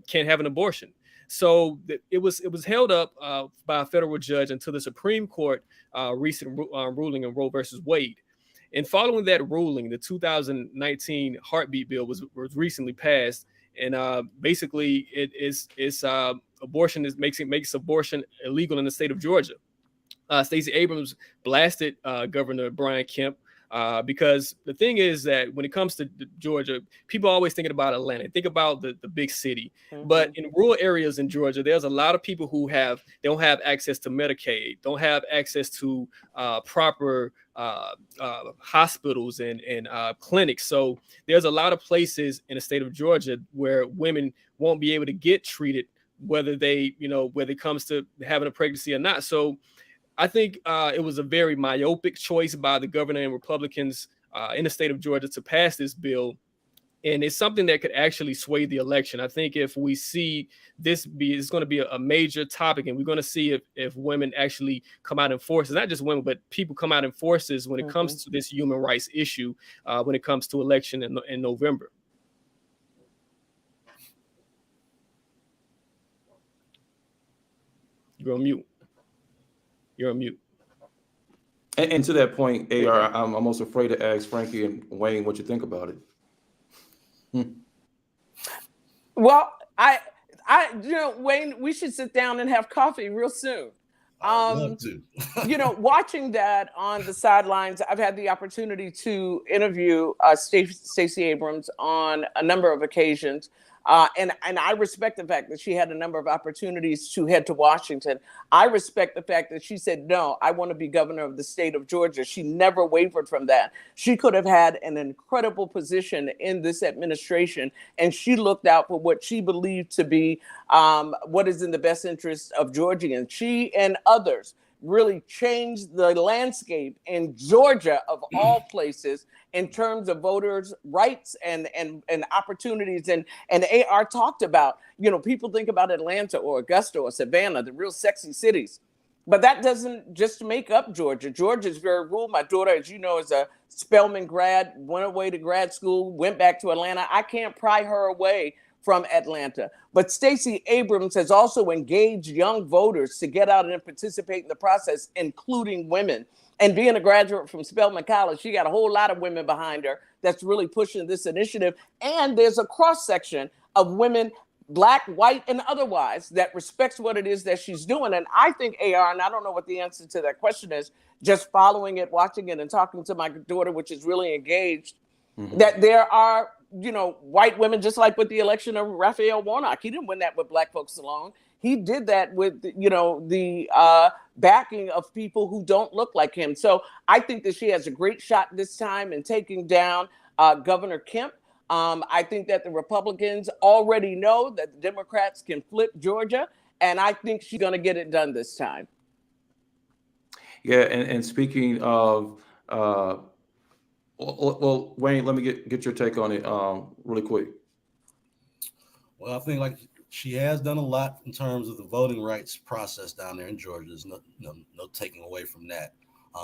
can't have an abortion. So it was held up by a federal judge until the Supreme Court recent ruling in Roe versus Wade. And following that ruling, the 2019 heartbeat bill was recently passed. And basically, abortion makes abortion illegal in the state of Georgia. Stacey Abrams blasted Governor Brian Kemp because the thing is that when it comes to Georgia, people are always thinking about Atlanta, think about the big city. Mm-hmm. But in rural areas in Georgia, there's a lot of people who don't have access to Medicaid, don't have access to proper hospitals and clinics. So there's a lot of places in the state of Georgia where women won't be able to get treated, whether it comes to having a pregnancy or not. So I think it was a very myopic choice by the governor and Republicans in the state of Georgia to pass this bill. And it's something that could actually sway the election. I think if we see it's going to be a major topic, and we're going to see if women actually come out in forces, not just women, but people come out in forces when it comes to this human rights issue, when it comes to election in November. You're on mute. And to that point, AR, I'm almost afraid to ask Frankie and Wayne what you think about it. Well, Wayne, we should sit down and have coffee real soon. I'd love to. Watching that on the sidelines, I've had the opportunity to interview Stacey Abrams on a number of occasions. And I respect the fact that she had a number of opportunities to head to Washington. I respect the fact that she said, no, I want to be governor of the state of Georgia. She never wavered from that. She could have had an incredible position in this administration, and she looked out for what she believed to be what is in the best interest of Georgians. She and others really changed the landscape in Georgia, of all places, in terms of voters' rights and opportunities. And AR talked about, people think about Atlanta or Augusta or Savannah, the real sexy cities. But that doesn't just make up Georgia. Georgia is very rural. My daughter, as you know, is a Spelman grad, went away to grad school, went back to Atlanta. I can't pry her away from Atlanta. But Stacey Abrams has also engaged young voters to get out and participate in the process, including women. And being a graduate from Spelman College, she got a whole lot of women behind her that's really pushing this initiative. And there's a cross-section of women, Black, white, and otherwise, that respects what it is that she's doing. And I think, AR, and I don't know what the answer to that question is, just following it, watching it, and talking to my daughter, which is really engaged, that there are, white women, just like with the election of Raphael Warnock. He didn't win that with Black folks alone. He did that with, the backing of people who don't look like him. So I think that she has a great shot this time in taking down Governor Kemp. I think that the Republicans already know that the Democrats can flip Georgia, and I think she's going to get it done this time. Yeah, and speaking of, well, Wayne, let me get your take on it, really quick. Well, I think like she has done a lot in terms of the voting rights process down there in Georgia. There's no taking away from that.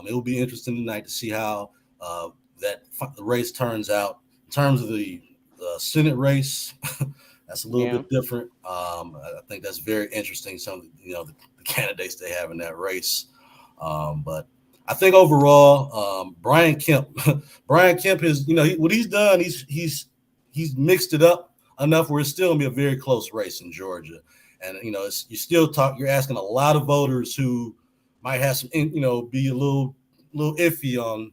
It will be interesting tonight to see how the race turns out in terms of the Senate race. That's a little bit different. I think that's very interesting. Some of the candidates they have in that race, but I think overall, Brian Kemp, Brian Kemp is what he's done. He's mixed it up enough where it's still gonna be a very close race in Georgia, and you're asking a lot of voters who might have some be a little iffy on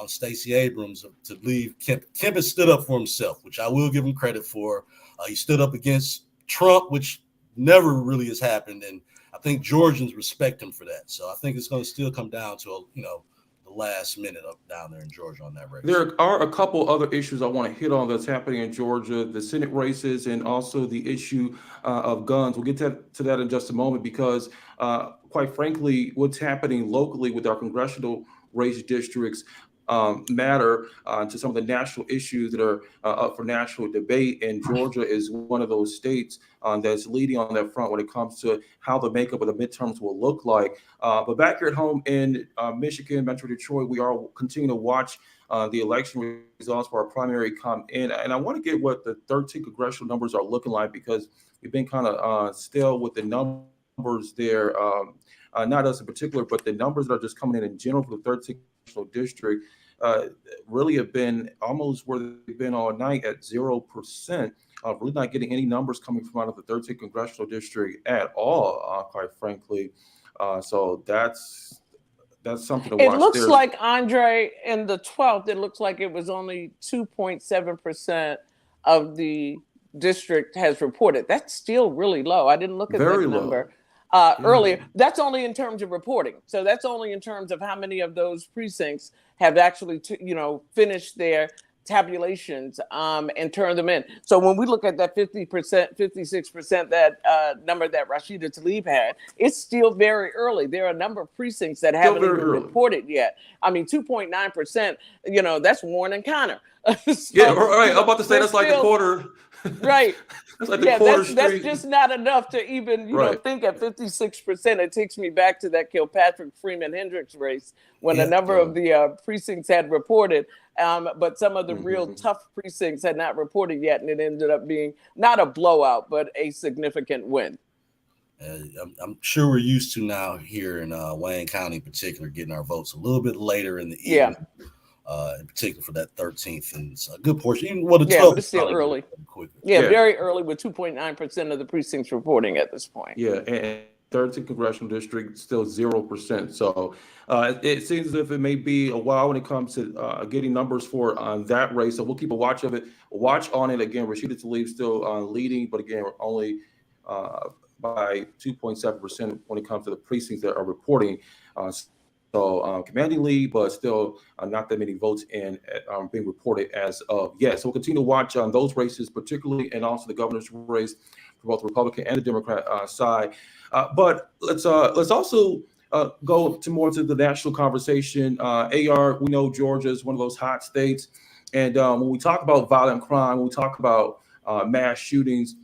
Stacey Abrams to leave Kemp. Kemp has stood up for himself, which I will give him credit for. He stood up against Trump, which never really has happened, and I think Georgians respect him for that. So I think it's going to still come down to the last minute up down there in Georgia on that race. There are a couple other issues I want to hit on that's happening in Georgia, the Senate races, and also the issue of guns. We'll get to that in just a moment because, quite frankly, what's happening locally with our congressional race districts matter to some of the national issues that are up for national debate. And Georgia is one of those states that's leading on that front when it comes to how the makeup of the midterms will look like. But back here at home in Michigan, Metro Detroit, we are continuing to watch the election results for our primary come in. And I want to get what the 13 congressional numbers are looking like because we've been kind of still with the numbers there. Not us in particular, but the numbers that are just coming in general for the 13th congressional district really have been almost where they've been all night at 0%. Really not getting any numbers coming from out of the 13th congressional district at all, quite frankly. So that's something to watch. It looks like, Andre, in the 12th, it looks like it was only 2.7% of the district has reported. That's still really low. I didn't look at that number earlier. That's only in terms of reporting. So that's only in terms of how many of those precincts have actually, finished their tabulations and turned them in. So when we look at that 50%, 56%, that number that Rashida Tlaib had, it's still very early. There are a number of precincts that haven't even reported yet. I mean, 2.9%, that's Warren and Connor. Yeah, right. I'm about to say that's like the quarter. Right. That's like the quarter that's just not enough to even, think at 56%. It takes me back to that Kilpatrick Freeman Hendricks race when a number of the precincts had reported, but some of the real tough precincts had not reported yet, and it ended up being not a blowout, but a significant win. I'm sure we're used to now here in Wayne County in particular getting our votes a little bit later in the evening. In particular for that 13th, and it's a good portion. Even the 12th, but it's still early. Very early with 2.9% of the precincts reporting at this point. Yeah, and 13th congressional district still 0%. So it seems as if it may be a while when it comes to getting numbers for that race. So we'll keep a watch of it. Watch on it again. Rashida Tlaib still leading, but again, only by 2.7% when it comes to the precincts that are reporting. So commanding lead, but still not that many votes in being reported as of yet. So we'll continue to watch on those races, particularly, and also the governor's race for both the Republican and the Democrat side. But let's also go to more to the national conversation. AR, we know Georgia is one of those hot states, and when we talk about violent crime, when we talk about mass shootings,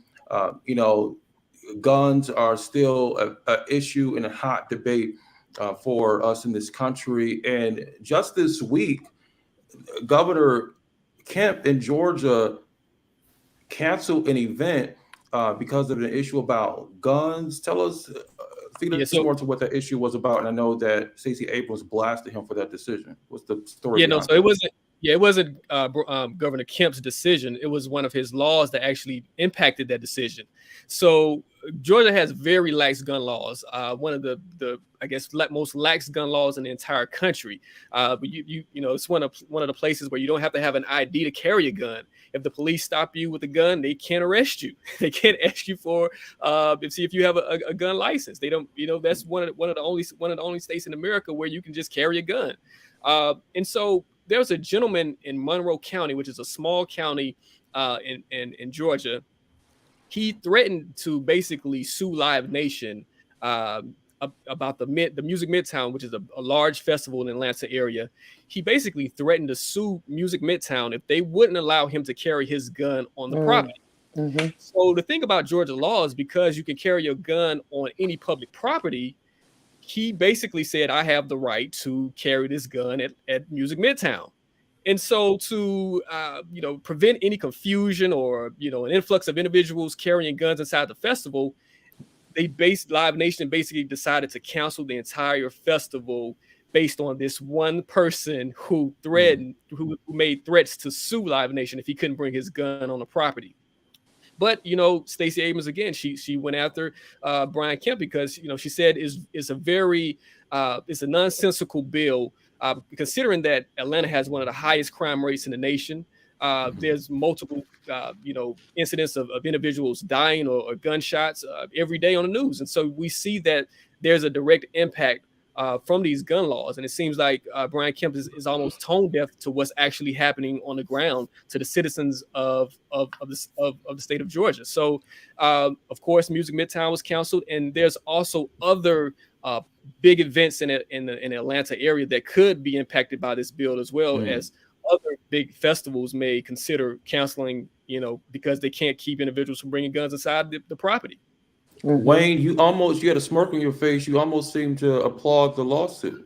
guns are still an issue and a hot debate for us in this country. And just this week, Governor Kemp in Georgia canceled an event because of an issue about guns. Tell us, feed us more to what that issue was about. And I know that Stacey Abrams blasted him for that decision. What's the story? It wasn't Governor Kemp's decision. It was one of his laws that actually impacted that decision. So Georgia has very lax gun laws. One of the I guess most lax gun laws in the entire country. But it's one of the places where you don't have to have an ID to carry a gun. If the police stop you with a gun, they can't arrest you. They can't ask you for see if you have a gun license. They don't. That's one of the only states in America where you can just carry a gun. And so there's a gentleman in Monroe County, which is a small county in Georgia. He threatened to basically sue Live Nation about the Music Midtown, which is a large festival in the Atlanta area. He basically threatened to sue Music Midtown if they wouldn't allow him to carry his gun on the property. Mm-hmm. So the thing about Georgia law is because you can carry your gun on any public property, he basically said, I have the right to carry this gun at Music Midtown. And so to prevent any confusion or an influx of individuals carrying guns inside the festival, Live Nation basically decided to cancel the entire festival based on this one person who made threats to sue Live Nation if he couldn't bring his gun on the property. But Stacey Abrams again, she went after Brian Kemp because she said it's a nonsensical bill, considering that Atlanta has one of the highest crime rates in the nation. There's multiple incidents of individuals dying or gunshots every day on the news, and so we see that there's a direct impact from these gun laws, and it seems like Brian Kemp is almost tone deaf to what's actually happening on the ground to the citizens of the state of Georgia. So, of course, Music Midtown was canceled, and there's also other big events in the Atlanta area that could be impacted by this bill, as well as other big festivals may consider canceling, because they can't keep individuals from bringing guns inside the property. Mm-hmm. Wayne, you had a smirk on your face. You almost seemed to applaud the lawsuit.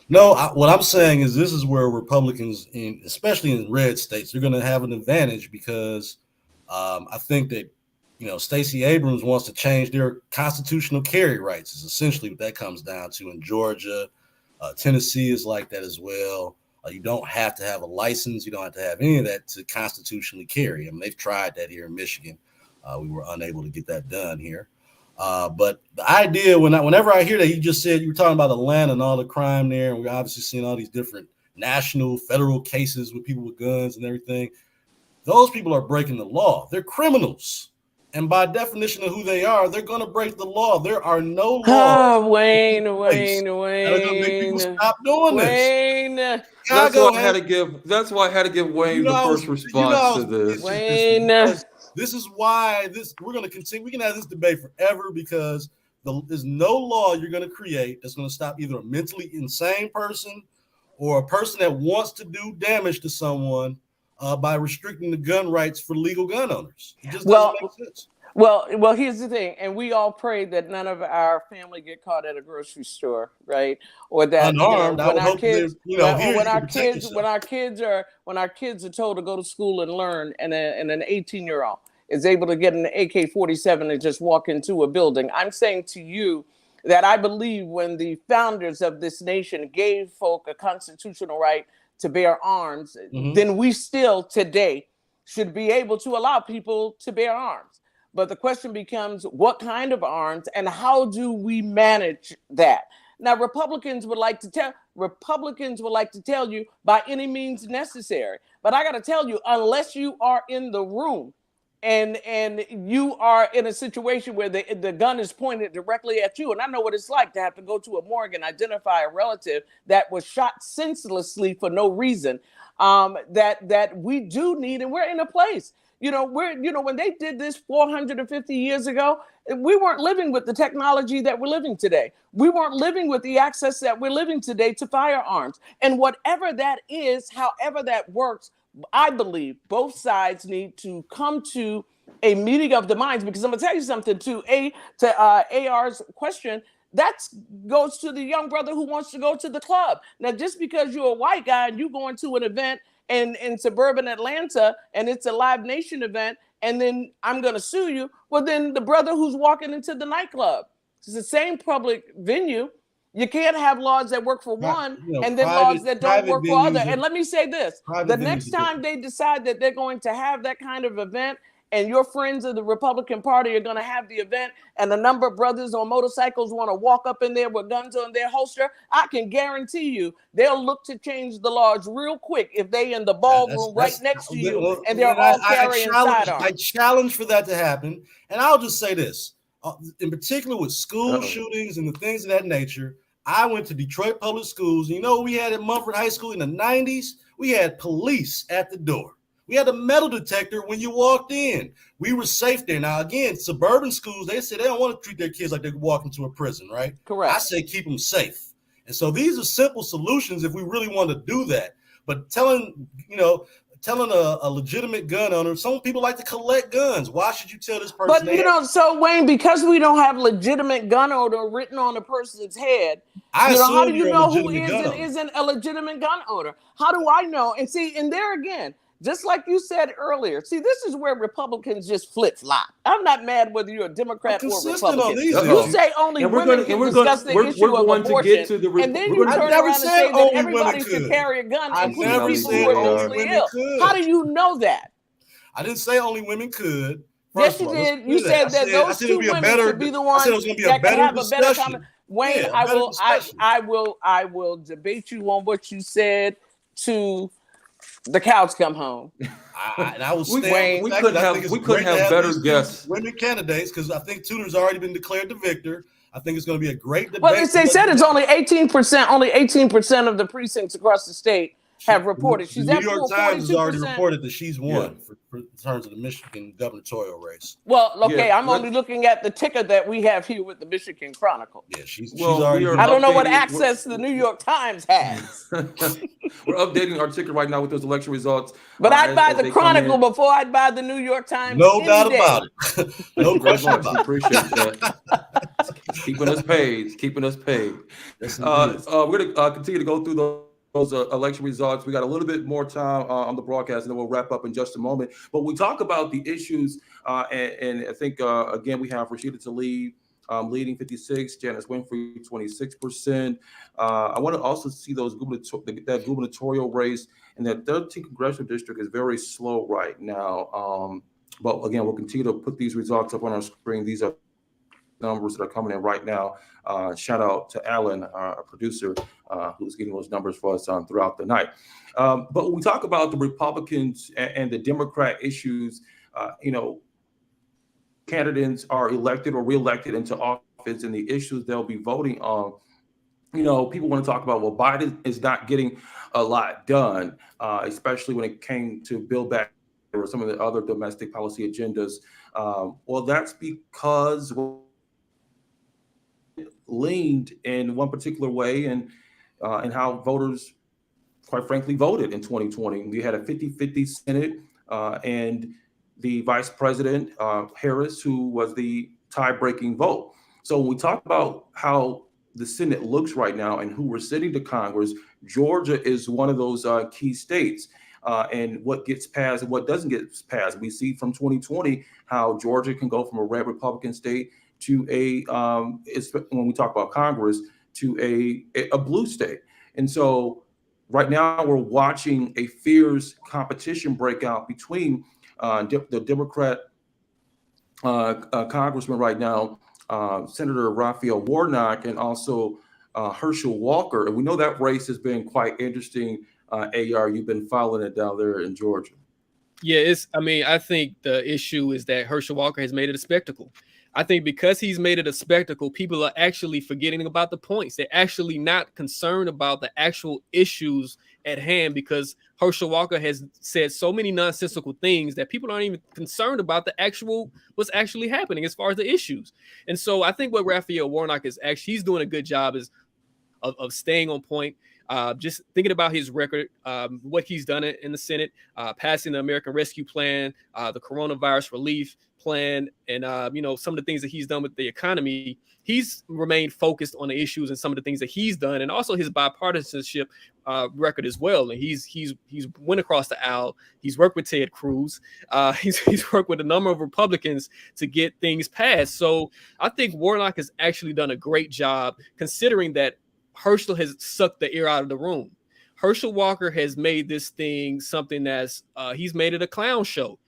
No, what I'm saying is this is where Republicans, especially in red states, are going to have an advantage because I think that, Stacey Abrams wants to change their constitutional carry rights is essentially what that comes down to in Georgia. Tennessee is like that as well. You don't have to have a license. You don't have to have any of that to constitutionally carry. I mean, they've tried that here in Michigan. We were unable to get that done here. But the idea, whenever I hear that, you just said you were talking about Atlanta and all the crime there, and we're obviously seeing all these different national, federal cases with people with guns and everything. Those people are breaking the law. They're criminals. And by definition of who they are, they're going to break the law. There are no laws. Wayne. That are going to make people stop doing this. That's why I had to give Wayne the first response to this. Wayne. This is why we're going to continue. We can have this debate forever because there's no law you're going to create that's going to stop either a mentally insane person or a person that wants to do damage to someone by restricting the gun rights for legal gun owners. It just doesn't make sense. Well, here's the thing, and we all pray that none of our family get caught at a grocery store, right? Or that unarmed. when our kids are told to go to school and learn, and an 18-year-old is able to get an AK-47 and just walk into a building. I'm saying to you that I believe when the founders of this nation gave folk a constitutional right to bear arms, then we still today should be able to allow people to bear arms. But the question becomes, what kind of arms and how do we manage that? Now, Republicans would like to tell you by any means necessary. But I got to tell you, unless you are in the room and you are in a situation where the gun is pointed directly at you, and I know what it's like to have to go to a morgue and identify a relative that was shot senselessly for no reason, that we do need, and we're in a place. When they did this 450 years ago, we weren't living with the technology that we're living today. We weren't living with the access that we're living today to firearms. And whatever that is, however that works, I believe both sides need to come to a meeting of the minds, because I'm going to tell you something to AR's question. That goes to the young brother who wants to go to the club. Now, just because you're a white guy and you going to an event in suburban Atlanta and it's a Live Nation event, and then I'm going to sue you, well, then the brother who's walking into the nightclub, it's the same public venue. You can't have laws that work for one and then laws that don't work for other. And let me say this, the next time they decide that they're going to have that kind of event and your friends of the Republican Party are going to have the event and a number of brothers on motorcycles want to walk up in there with guns on their holster, I can guarantee you they'll look to change the laws real quick if they in the ballroom right next to you and they're all carrying sidearms. I challenge for that to happen. And I'll just say this. In particular with school shootings and the things of that nature, I went to Detroit public schools. You know what we had at Mumford High School in the 90s? We had police at the door. We had a metal detector when you walked in. We were safe there. Now, again, suburban schools, they say they don't want to treat their kids like they walk into a prison, right? Correct. I say keep them safe. And so these are simple solutions if we really want to do that. But telling a legitimate gun owner, some people like to collect guns. Why should you tell this person? But, so Wayne, because we don't have legitimate gun owner written on a person's head, how do you know who is and isn't a legitimate gun owner? How do I know? And see, and there again, just like you said earlier, see, this is where Republicans just flip-flop. I'm not mad whether you're a Democrat or a Republican. You say only women can discuss the issue of abortion, and then you turn around and say that everybody should carry a gun, including people who are mentally ill. How do you know that? I didn't say only women could. Yes, you did. You said that those two women should be the ones that can have a better comment. Wayne, I will debate you on what you said to the cows come home. We couldn't have better guests. Women candidates, because I think Tudor's already been declared the victor. I think it's going to be a great debate. Well, they said it's only 18%. Only 18% of the precincts across the state have reported. The New York Times has already reported that she's won for in terms of the Michigan gubernatorial race. Well, okay, I'm only looking at the ticker that we have here with the Michigan Chronicle. Yeah, she's already. I don't know what access the New York Times has. We're updating our ticker right now with those election results. But I'd buy the Chronicle before I'd buy the New York Times. No doubt about it. No question about it. Appreciate that. Keeping us paid. We're going to continue to go through those election results. We got a little bit more time on the broadcast, and then we'll wrap up in just a moment. But we talk about the issues, and I think, again, we have Rashida Tlaib leading 56%, Janice Winfrey 26%. I want to also see that gubernatorial race, and that 13th Congressional District is very slow right now. But again, we'll continue to put these results up on our screen. These are numbers that are coming in right now. Shout out to Alan, our producer, who's getting those numbers for us throughout the night. But when we talk about the Republicans and the Democrat issues, candidates are elected or reelected into office, and the issues they'll be voting on. People want to talk about, well, Biden is not getting a lot done, especially when it came to Build Back or some of the other domestic policy agendas. Well, that's because leaned in one particular way and how voters, quite frankly, voted in 2020. We had a 50-50 Senate and the Vice President, Harris, who was the tie-breaking vote. So when we talk about how the Senate looks right now and who we're sending to Congress, Georgia is one of those key states. And what gets passed and what doesn't get passed. We see from 2020 how Georgia can go from a red Republican state to when we talk about Congress, to a blue state. And so right now we're watching a fierce competition break out between the Democrat congressman right now, Senator Raphael Warnock, and also Herschel Walker. And we know that race has been quite interesting. AR, you've been following it down there in Georgia. Yeah, I think the issue is that Herschel Walker has made it a spectacle. I think because he's made it a spectacle, people are actually forgetting about the points. They're actually not concerned about the actual issues at hand, because Herschel Walker has said so many nonsensical things that people aren't even concerned about what's actually happening as far as the issues. And so I think what Raphael Warnock he's doing a good job of staying on point. Just thinking about his record, what he's done in the Senate, passing the American Rescue Plan, the coronavirus relief plan, and some of the things that he's done with the economy. He's remained focused on the issues and some of the things that he's done, and also his bipartisanship record as well. And he's went across the aisle. He's worked with Ted Cruz. He's worked with a number of Republicans to get things passed. So I think Warnock has actually done a great job, considering that Herschel has sucked the air out of the room. Herschel Walker has made this thing something that's he's made it a clown show.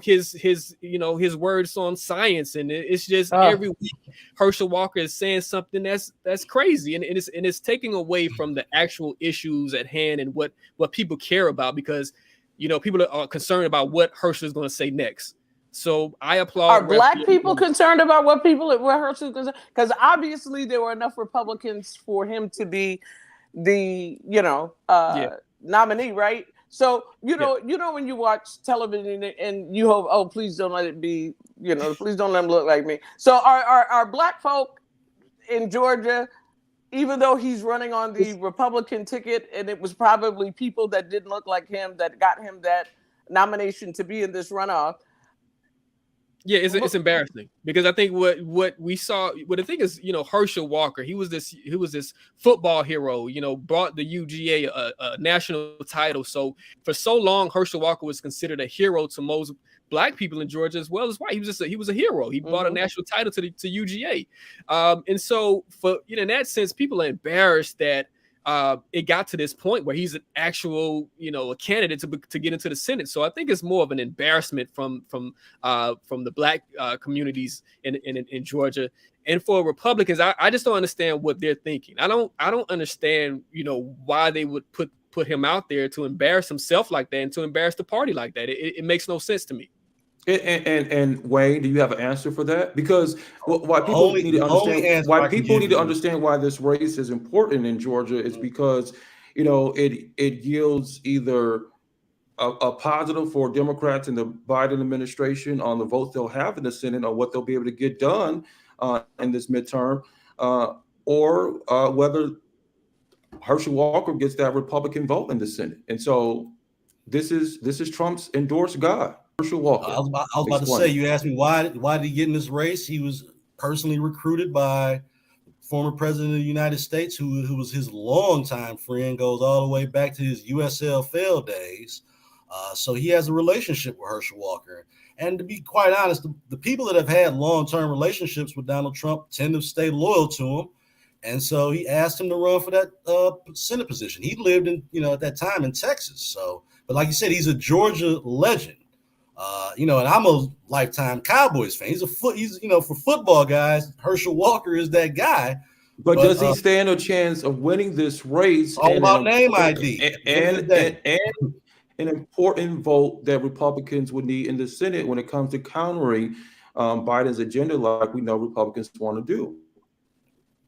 His words on science, and it's just every week Herschel Walker is saying something that's crazy, and it's taking away from the actual issues at hand and what people care about, because people are concerned about what Herschel is going to say next. So I applaud. Are Black people concerned about what Herschel is concerned? Because obviously there were enough Republicans for him to be the nominee, right? So you know when you watch television and you hope, oh, please don't let it be, please don't let him look like me. So our black folk in Georgia, even though he's running on the Republican ticket, and it was probably people that didn't look like him that got him that nomination to be in this runoff. Yeah, it's embarrassing because I think what we saw, what the thing is, Herschel Walker, he was this football hero, brought the UGA a national title. So for so long, Herschel Walker was considered a hero to most black people in Georgia as well as white. He was a hero. He brought a national title to UGA, and so in that sense, people are embarrassed that it got to this point where he's an actual, a candidate to get into the Senate. So I think it's more of an embarrassment from the black communities in Georgia. And for Republicans, I just don't understand what they're thinking. I don't understand, why they would put him out there to embarrass himself like that and to embarrass the party like that. It makes no sense to me. And Wayne, do you have an answer for that? Because why people need to understand why this race is important in Georgia is because it yields either a positive for Democrats in the Biden administration on the votes they'll have in the Senate or what they'll be able to get done in this midterm, or whether Herschel Walker gets that Republican vote in the Senate. And so this is Trump's endorsed guy. Walker. I was about to say, you asked me why did he get in this race? He was personally recruited by former president of the United States, who was his longtime friend, goes all the way back to his USL failed days. So he has a relationship with Herschel Walker. And to be quite honest, the people that have had long-term relationships with Donald Trump tend to stay loyal to him. And so he asked him to run for that Senate position. He lived in, at that time in Texas. So, but like you said, he's a Georgia legend. And I'm a lifetime Cowboys fan. He's for football guys, Herschel Walker is that guy. But does he stand a chance of winning this race? All about name ID. And an important vote that Republicans would need in the Senate when it comes to countering Biden's agenda, like we know Republicans want to do.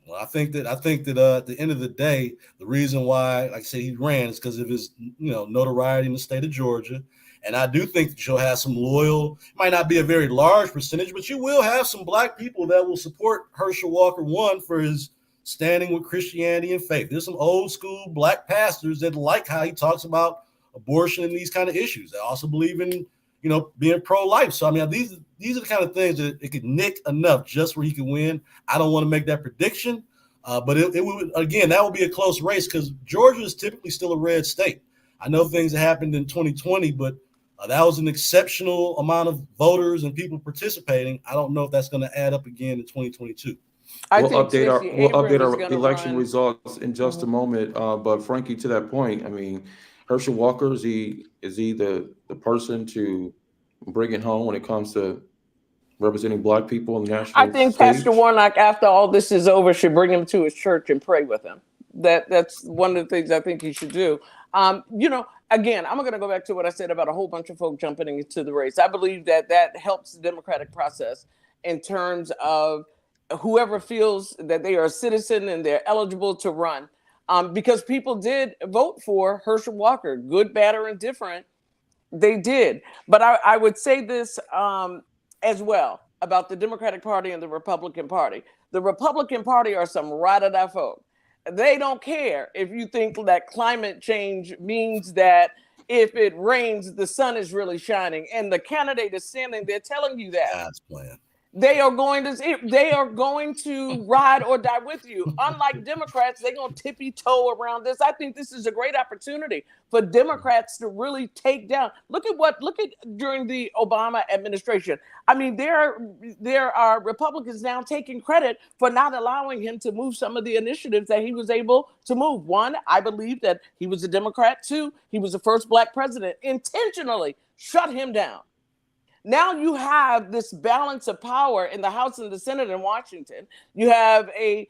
Well, I think that at the end of the day, the reason why, like I said, he ran is because of his, notoriety in the state of Georgia. And I do think that you'll have some loyal, might not be a very large percentage, but you will have some black people that will support Herschel Walker, one, for his standing with Christianity and faith. There's some old school black pastors that like how he talks about abortion and these kind of issues. They also believe in, being pro-life. So, I mean, these are the kind of things that it could nick enough just where he could win. I don't want to make that prediction, but it would, again, that would be a close race because Georgia is typically still a red state. I know things that happened in 2020, but that was an exceptional amount of voters and people participating. I don't know if that's going to add up again in 2022. We'll update our election results in just a moment. But Frankie, to that point, I mean, Herschel Walker, is he the person to bring it home when it comes to representing black people in the national I think stage? Pastor Warnock, after all this is over, should bring him to his church and pray with him. That's one of the things I think he should do. Again, I'm going to go back to what I said about a whole bunch of folk jumping into the race. I believe that helps the democratic process in terms of whoever feels that they are a citizen and they're eligible to run. Because people did vote for Herschel Walker, good, bad, or indifferent. They did. But I would say this as well about the Democratic Party and the Republican Party. The Republican Party are some rah-da-da folk. They don't care if you think that climate change means that if it rains, the sun is really shining. And the candidate is standing there telling you that. That's plan. They are going to ride or die with you. Unlike Democrats, they're going to tippy-toe around this. I think this is a great opportunity for Democrats to really take down. Look at during the Obama administration. I mean, there are Republicans now taking credit for not allowing him to move some of the initiatives that he was able to move. One, I believe that he was a Democrat. Two, he was the first black president. Intentionally shut him down. Now you have this balance of power in the House and the Senate in Washington. You have a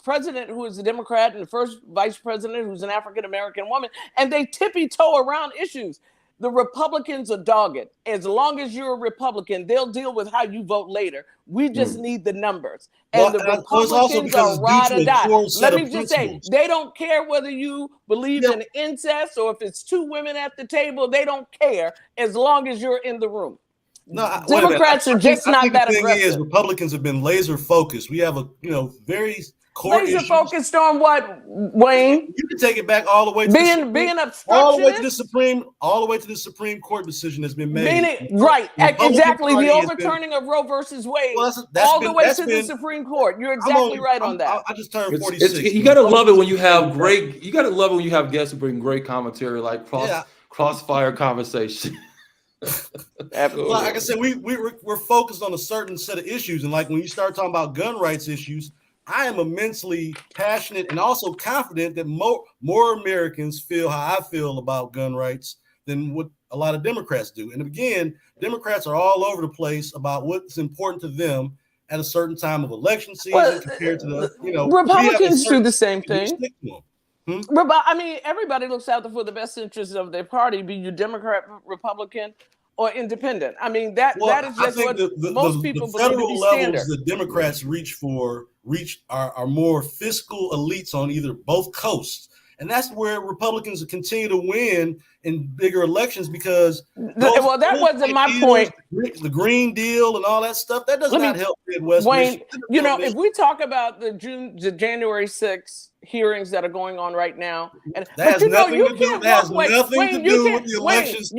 president who is a Democrat and the first vice president who's an African-American woman, and they tippy-toe around issues. The Republicans are dogged. As long as you're a Republican, they'll deal with how you vote later. We just need the numbers. And the Republicans are ride or die. Let me just say, they don't care whether you believe in incest or if it's two women at the table. They don't care as long as you're in the room. No, Democrats are just not that aggressive. The thing is, Republicans have been laser focused. We have a very core laser issues. Focused on what, Wayne? You can take it back all the way to being obstructionist, all the way to the Supreme Court decision that's been made. Right, exactly. The overturning of Roe versus Wade, all the way to the Supreme Court. You're exactly right on that. I just turned 46. You gotta love it when you have great. You gotta love it when you have guests who bring great commentary, like crossfire conversation. Absolutely. Like I said, we're focused on a certain set of issues, and like when you start talking about gun rights issues, I am immensely passionate and also confident that more Americans feel how I feel about gun rights than what a lot of Democrats do. And again, Democrats are all over the place about what's important to them at a certain time of election season compared to the Republicans do the same thing. Hmm? I mean, everybody looks out for the best interests of their party, be you Democrat, Republican, or independent. I mean, that is just what most people believe to be standard. Levels that Democrats reach are more fiscal elites on either both coasts. And that's where Republicans continue to win in bigger elections because that wasn't my point. The Green Deal and all that stuff, that does not help Midwest. Wayne, if we talk about the January 6th hearings that are going on right now, with the elections.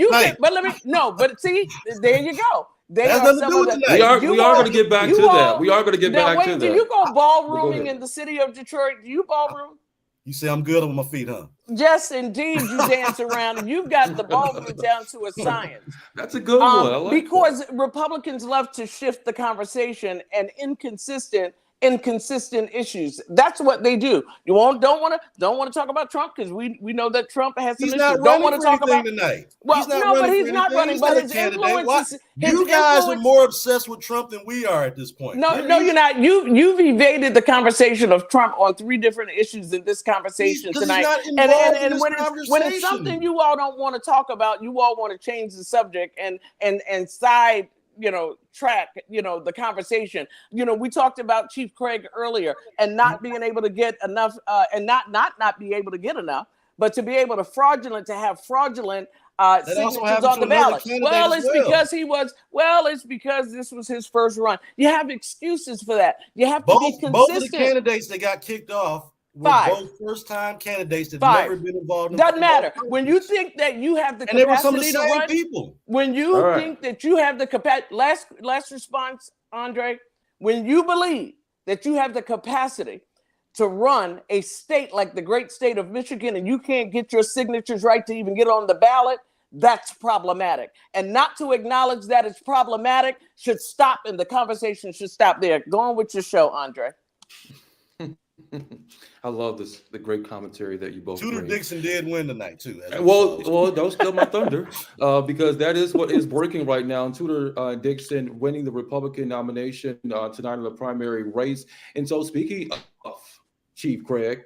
But see, there you go. We are going to get back to that. We are going to get back to that. Do you go ballrooming in the city of Detroit? Do you ballroom? You say I'm good on my feet, huh? Yes, indeed. You dance around and you've got the ballroom down to a science. That's a good one. Because Republicans love to shift the conversation and inconsistent issues. That's what they do. You don't want to talk about Trump because we know that Trump has some issues. Don't want to talk about tonight. Well, but he's not running. But his influence. You guys are more obsessed with Trump than we are at this point. No, you're not. You've evaded the conversation of Trump on 3 different issues in this conversation tonight. And when it's something you all don't want to talk about, you all want to change the subject and side track, the conversation. We talked about Chief Craig earlier and not being able to get enough and not be able to get enough, but to be able to have fraudulent signatures on the ballot. It's because this was his first run. You have excuses for that. You have to be consistent. Both of the candidates that got kicked off were both first-time candists that never been involved in Doesn't matter. When you think that you have the capacity to run, people. When you think that you have the capacity, last response, Andre, when you believe that you have the capacity to run a state like the great state of Michigan and you can't get your signatures right to even get on the ballot, that's problematic. And not to acknowledge that it's problematic should stop, and the conversation should stop there. Go on with your show, Andre. I love the great commentary that you both Tudor bring. Dixon did win tonight too. Well, don't steal my thunder, because that is what is working right now. And Tudor Dixon winning the Republican nomination tonight in the primary race. And so, speaking of Chief Craig,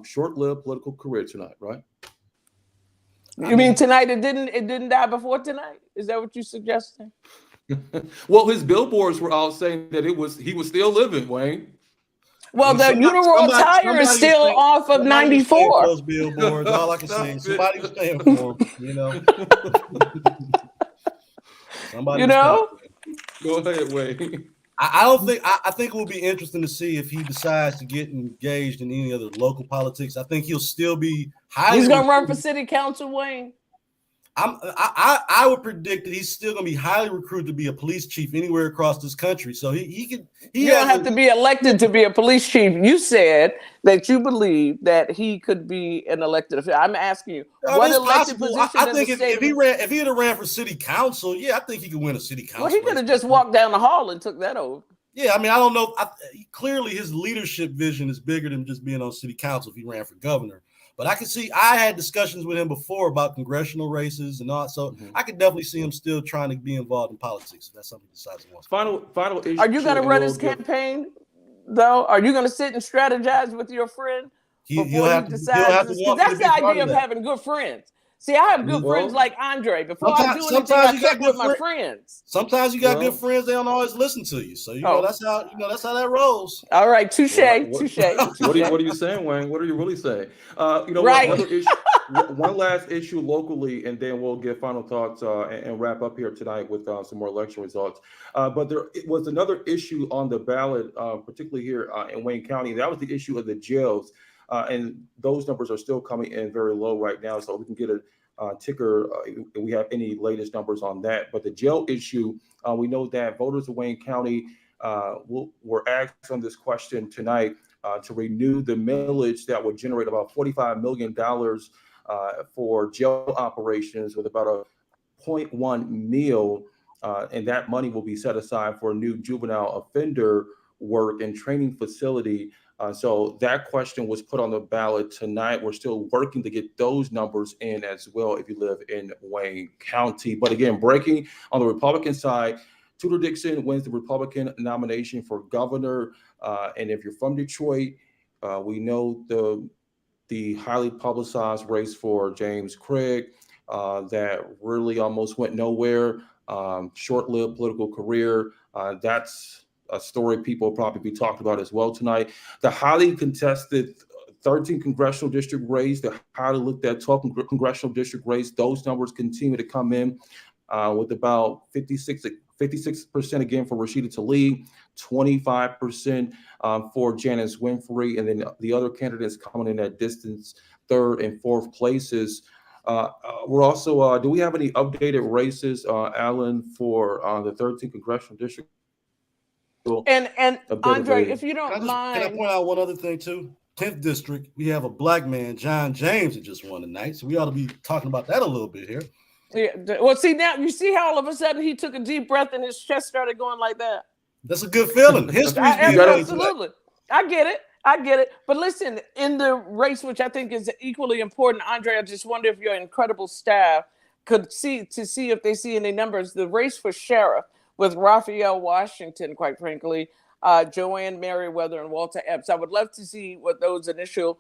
short-lived political career tonight, right? You mean tonight? It didn't die before tonight? Is that what you're suggesting? Well, his billboards were out saying that he was still living, Wayne. Well, the Uniroyal tire is still off of 94. Those billboards, all I can say, somebody was paying for them, Somebody Go ahead, Wayne. I think it will be interesting to see if he decides to get engaged in any other local politics. I think he'll still be highly. He's gonna run for city council, Wayne. I would predict that he's still going to be highly recruited to be a police chief anywhere across this country. So he could. You don't have to be elected to be a police chief. You said that you believe that he could be an elected official. I'm asking you, what elected position? I think if he had ran for city council, I think he could win a city council. Well, he could have just walked down the hall and took that over. Yeah, I mean, I don't know. Clearly, his leadership vision is bigger than just being on city council if he ran for governor. But I can see, I had discussions with him before about congressional races and all. So I could definitely see him still trying to be involved in politics if that's something he decides he wants. Final issue. Are you going to run his campaign, though? Are you going to sit and strategize with your friend? He'll have to that's the idea of having good friends. See, I have good Well, friends like Andre. Before I do anything, sometimes I you got check with good my friends. Sometimes you got Well, good friends. They don't always listen to you. So Oh. that's how that rolls. All right, touche, touche. What are you saying, Wayne? What are you really saying? Right. Another issue, one last issue locally, and then we'll get final thoughts and wrap up here tonight with some more election results. But there was another issue on the ballot, particularly here in Wayne County. That was the issue of the jails, and those numbers are still coming in very low right now. So we can get a ticker if we have any latest numbers on that. But the jail issue, we know that voters of Wayne County were asked on this question tonight to renew the millage that would generate about $45 million for jail operations, with about a 0.1 mil, and that money will be set aside for a new juvenile offender work and training facility. So that question was put on the ballot tonight. We're still working to get those numbers in as well if you live in Wayne County. But again, breaking on the Republican side, Tudor Dixon wins the Republican nomination for governor. And if you're from Detroit, we know the highly publicized race for James Craig that really almost went nowhere, short-lived political career. That's a story people will probably be talking about as well tonight. The highly contested 13th Congressional District race, the highly looked at 12th Congressional District race, those numbers continue to come in with about 56% again for Rashida Tlaib, 25% for Janice Winfrey, and then the other candidates coming in at distance third and fourth places. We're also, do we have any updated races, Alan, for the 13th Congressional District? And Andre, later. if you don't Can I mind, point out one other thing too? 10th district, we have a black man, John James, that just won tonight. So we ought to be talking about that a little bit here. yeah, well, see now you see how all of a sudden he took a deep breath and his chest started going like that. That's a good feeling. History's being made. Absolutely, I get it. But listen, in the race, which I think is equally important, Andre, I just wonder if your incredible staff could see if they see any numbers. The race for sheriff with Raphael Washington, quite frankly, Joanne Merriweather, and Walter Epps. I would love to see what those initial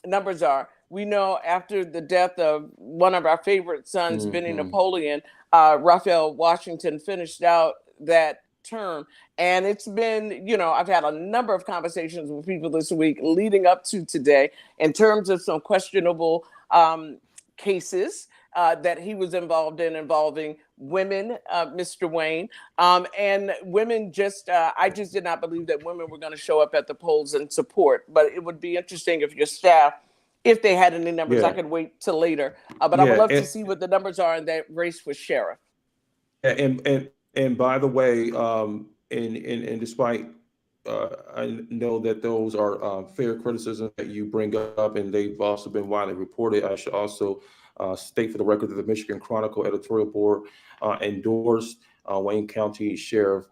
numbers are. We know after the death of one of our favorite sons, Benny Napoleon, Raphael Washington finished out that term. And it's been, I've had a number of conversations with people this week leading up to today in terms of some questionable cases that he was involved in involving women, Mr. Wayne, and women I just did not believe that women were going to show up at the polls and support. But it would be interesting if your staff, if they had any numbers, I could wait till later. But I would love to see what the numbers are in that race for sheriff. And by the way, and despite I know that those are fair criticisms that you bring up, and they've also been widely reported. I should also state for the record that the Michigan Chronicle editorial board endorsed Wayne County Sheriff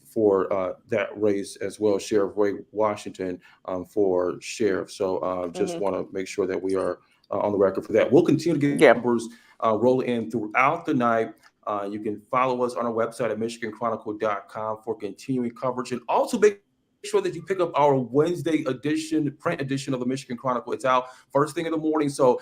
for that race as well, Sheriff Ray Washington for sheriff. So just want to make sure that we are on the record for that. We'll continue to get numbers roll in throughout the night. You can follow us on our website at michiganchronicle.com for continuing coverage, and also make sure that you pick up our Wednesday edition, print edition of the Michigan Chronicle. It's out first thing in the morning. So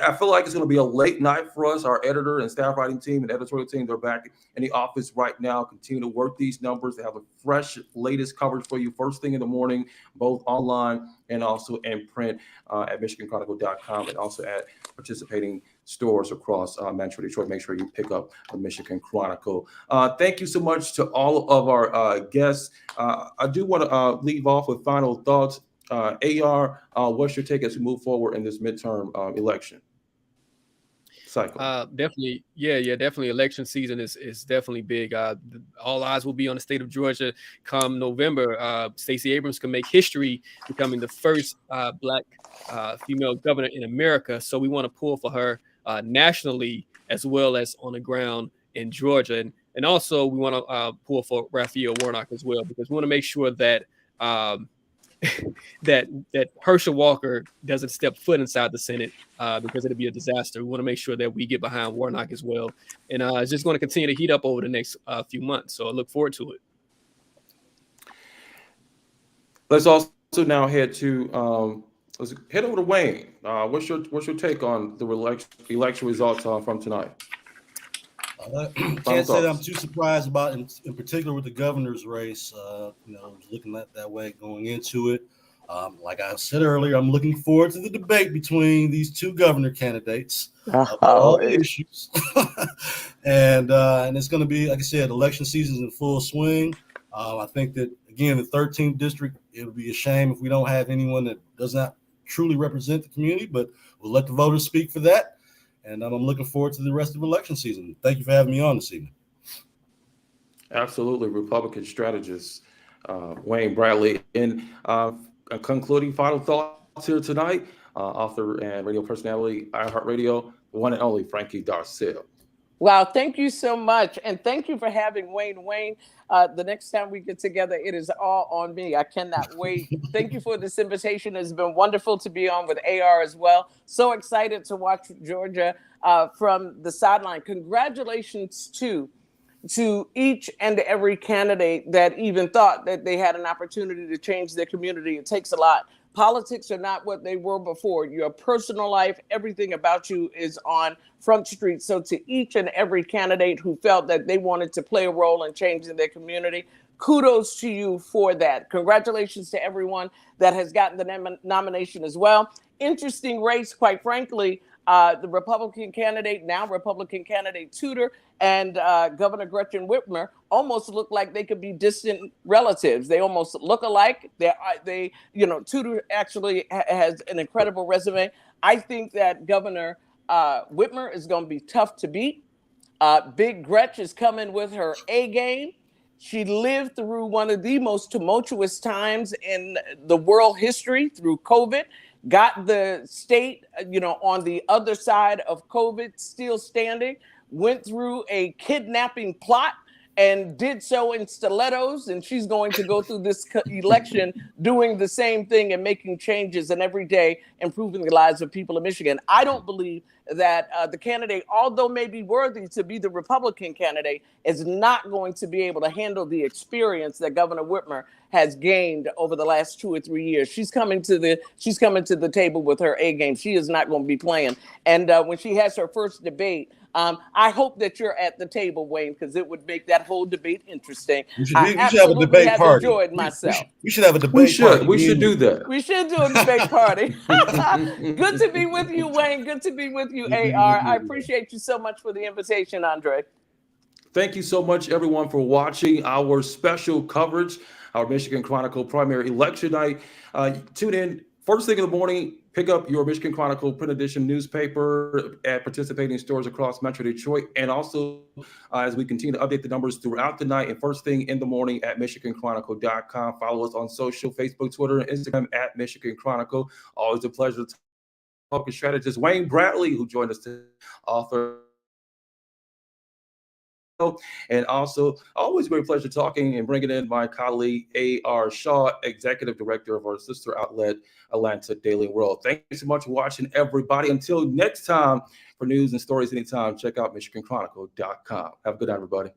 I feel like it's going to be a late night for us. Our editor and staff writing team and editorial team, they're back in the office right now, continue to work these numbers. They have a fresh, latest coverage for you first thing in the morning, both online and also in print at michiganchronicle.com, and also at participating stores across Metro Detroit. Make sure you pick up the Michigan Chronicle. Thank you so much to all of our guests. I do want to leave off with final thoughts. AR, what's your take as we move forward in this midterm election cycle? Definitely. Definitely. Election season is definitely big. All eyes will be on the state of Georgia come November. Stacey Abrams can make history becoming the first Black female governor in America. So we want to pull for her nationally as well as on the ground in Georgia. And also we want to pull for Raphael Warnock as well, because we want to make sure that that Herschel Walker doesn't step foot inside the Senate because it'll be a disaster. We want to make sure that we get behind Warnock as well. And it's just going to continue to heat up over the next few months. So I look forward to it. Let's also now head to Let's head over to Wayne. What's your take on the election results from tonight? Can't say that I'm too surprised about, in particular with the governor's race. Looking at that way going into it. Like I said earlier, I'm looking forward to the debate between these two governor candidates about all the issues. and it's going to be, like I said, election season's in full swing. I think that, again, the 13th district, it would be a shame if we don't have anyone that does not truly represent the community, but we'll let the voters speak for that. And I'm looking forward to the rest of election season. Thank you for having me on this evening. Absolutely. Republican strategist Wayne Bradley. And concluding final thoughts here tonight, author and radio personality, iHeartRadio, the one and only Frankie Darcell. Wow, thank you so much. And thank you for having Wayne. Wayne, the next time we get together, it is all on me. I cannot wait. Thank you for this invitation. It's been wonderful to be on with AR as well. So excited to watch Georgia from the sideline. Congratulations to each and every candidate that even thought that they had an opportunity to change their community. It takes a lot. Politics are not what they were before. Your personal life, everything about you is on Front Street. So to each and every candidate who felt that they wanted to play a role in changing their community, kudos to you for that. Congratulations to everyone that has gotten the nomination as well. Interesting race, quite frankly. The Republican candidate Tudor and Governor Gretchen Whitmer almost look like they could be distant relatives. They almost look alike. Tudor actually has an incredible resume. I think that Governor Whitmer is going to be tough to beat. Big Gretch is coming with her A game. She lived through one of the most tumultuous times in the world history through COVID. Got the state, on the other side of COVID, still standing, went through a kidnapping plot and did so in stilettos. And she's going to go through this election doing the same thing and making changes and every day improving the lives of people in Michigan. I don't believe that the candidate, although may be worthy to be the Republican candidate, is not going to be able to handle the experience that Governor Whitmer has gained over the last 2 or 3 years. She's coming to the table with her A game. She is not going to be playing. And when she has her first debate, I hope that you're at the table, Wayne, because it would make that whole debate interesting. We should have a debate party. Enjoyed myself. We should have a debate party. We should do that. We should do a debate party. Good to be with you, Wayne. Good to be with you, AR. I appreciate you so much for the invitation, Andre. Thank you so much, everyone, for watching our special coverage, our Michigan Chronicle primary election night. Tune in first thing in the morning. Pick up your Michigan Chronicle print edition newspaper at participating stores across Metro Detroit. And also, as we continue to update the numbers throughout the night and first thing in the morning at MichiganChronicle.com. Follow us on social, Facebook, Twitter, and Instagram at Michigan Chronicle. Always a pleasure to talk with strategist Wayne Bradley, who joined us today, author. And also, always a great pleasure talking and bringing in my colleague, A.R. Shaw, executive director of our sister outlet, Atlanta Daily World. Thank you so much for watching, everybody. Until next time, for news and stories anytime, check out MichiganChronicle.com. Have a good night, everybody.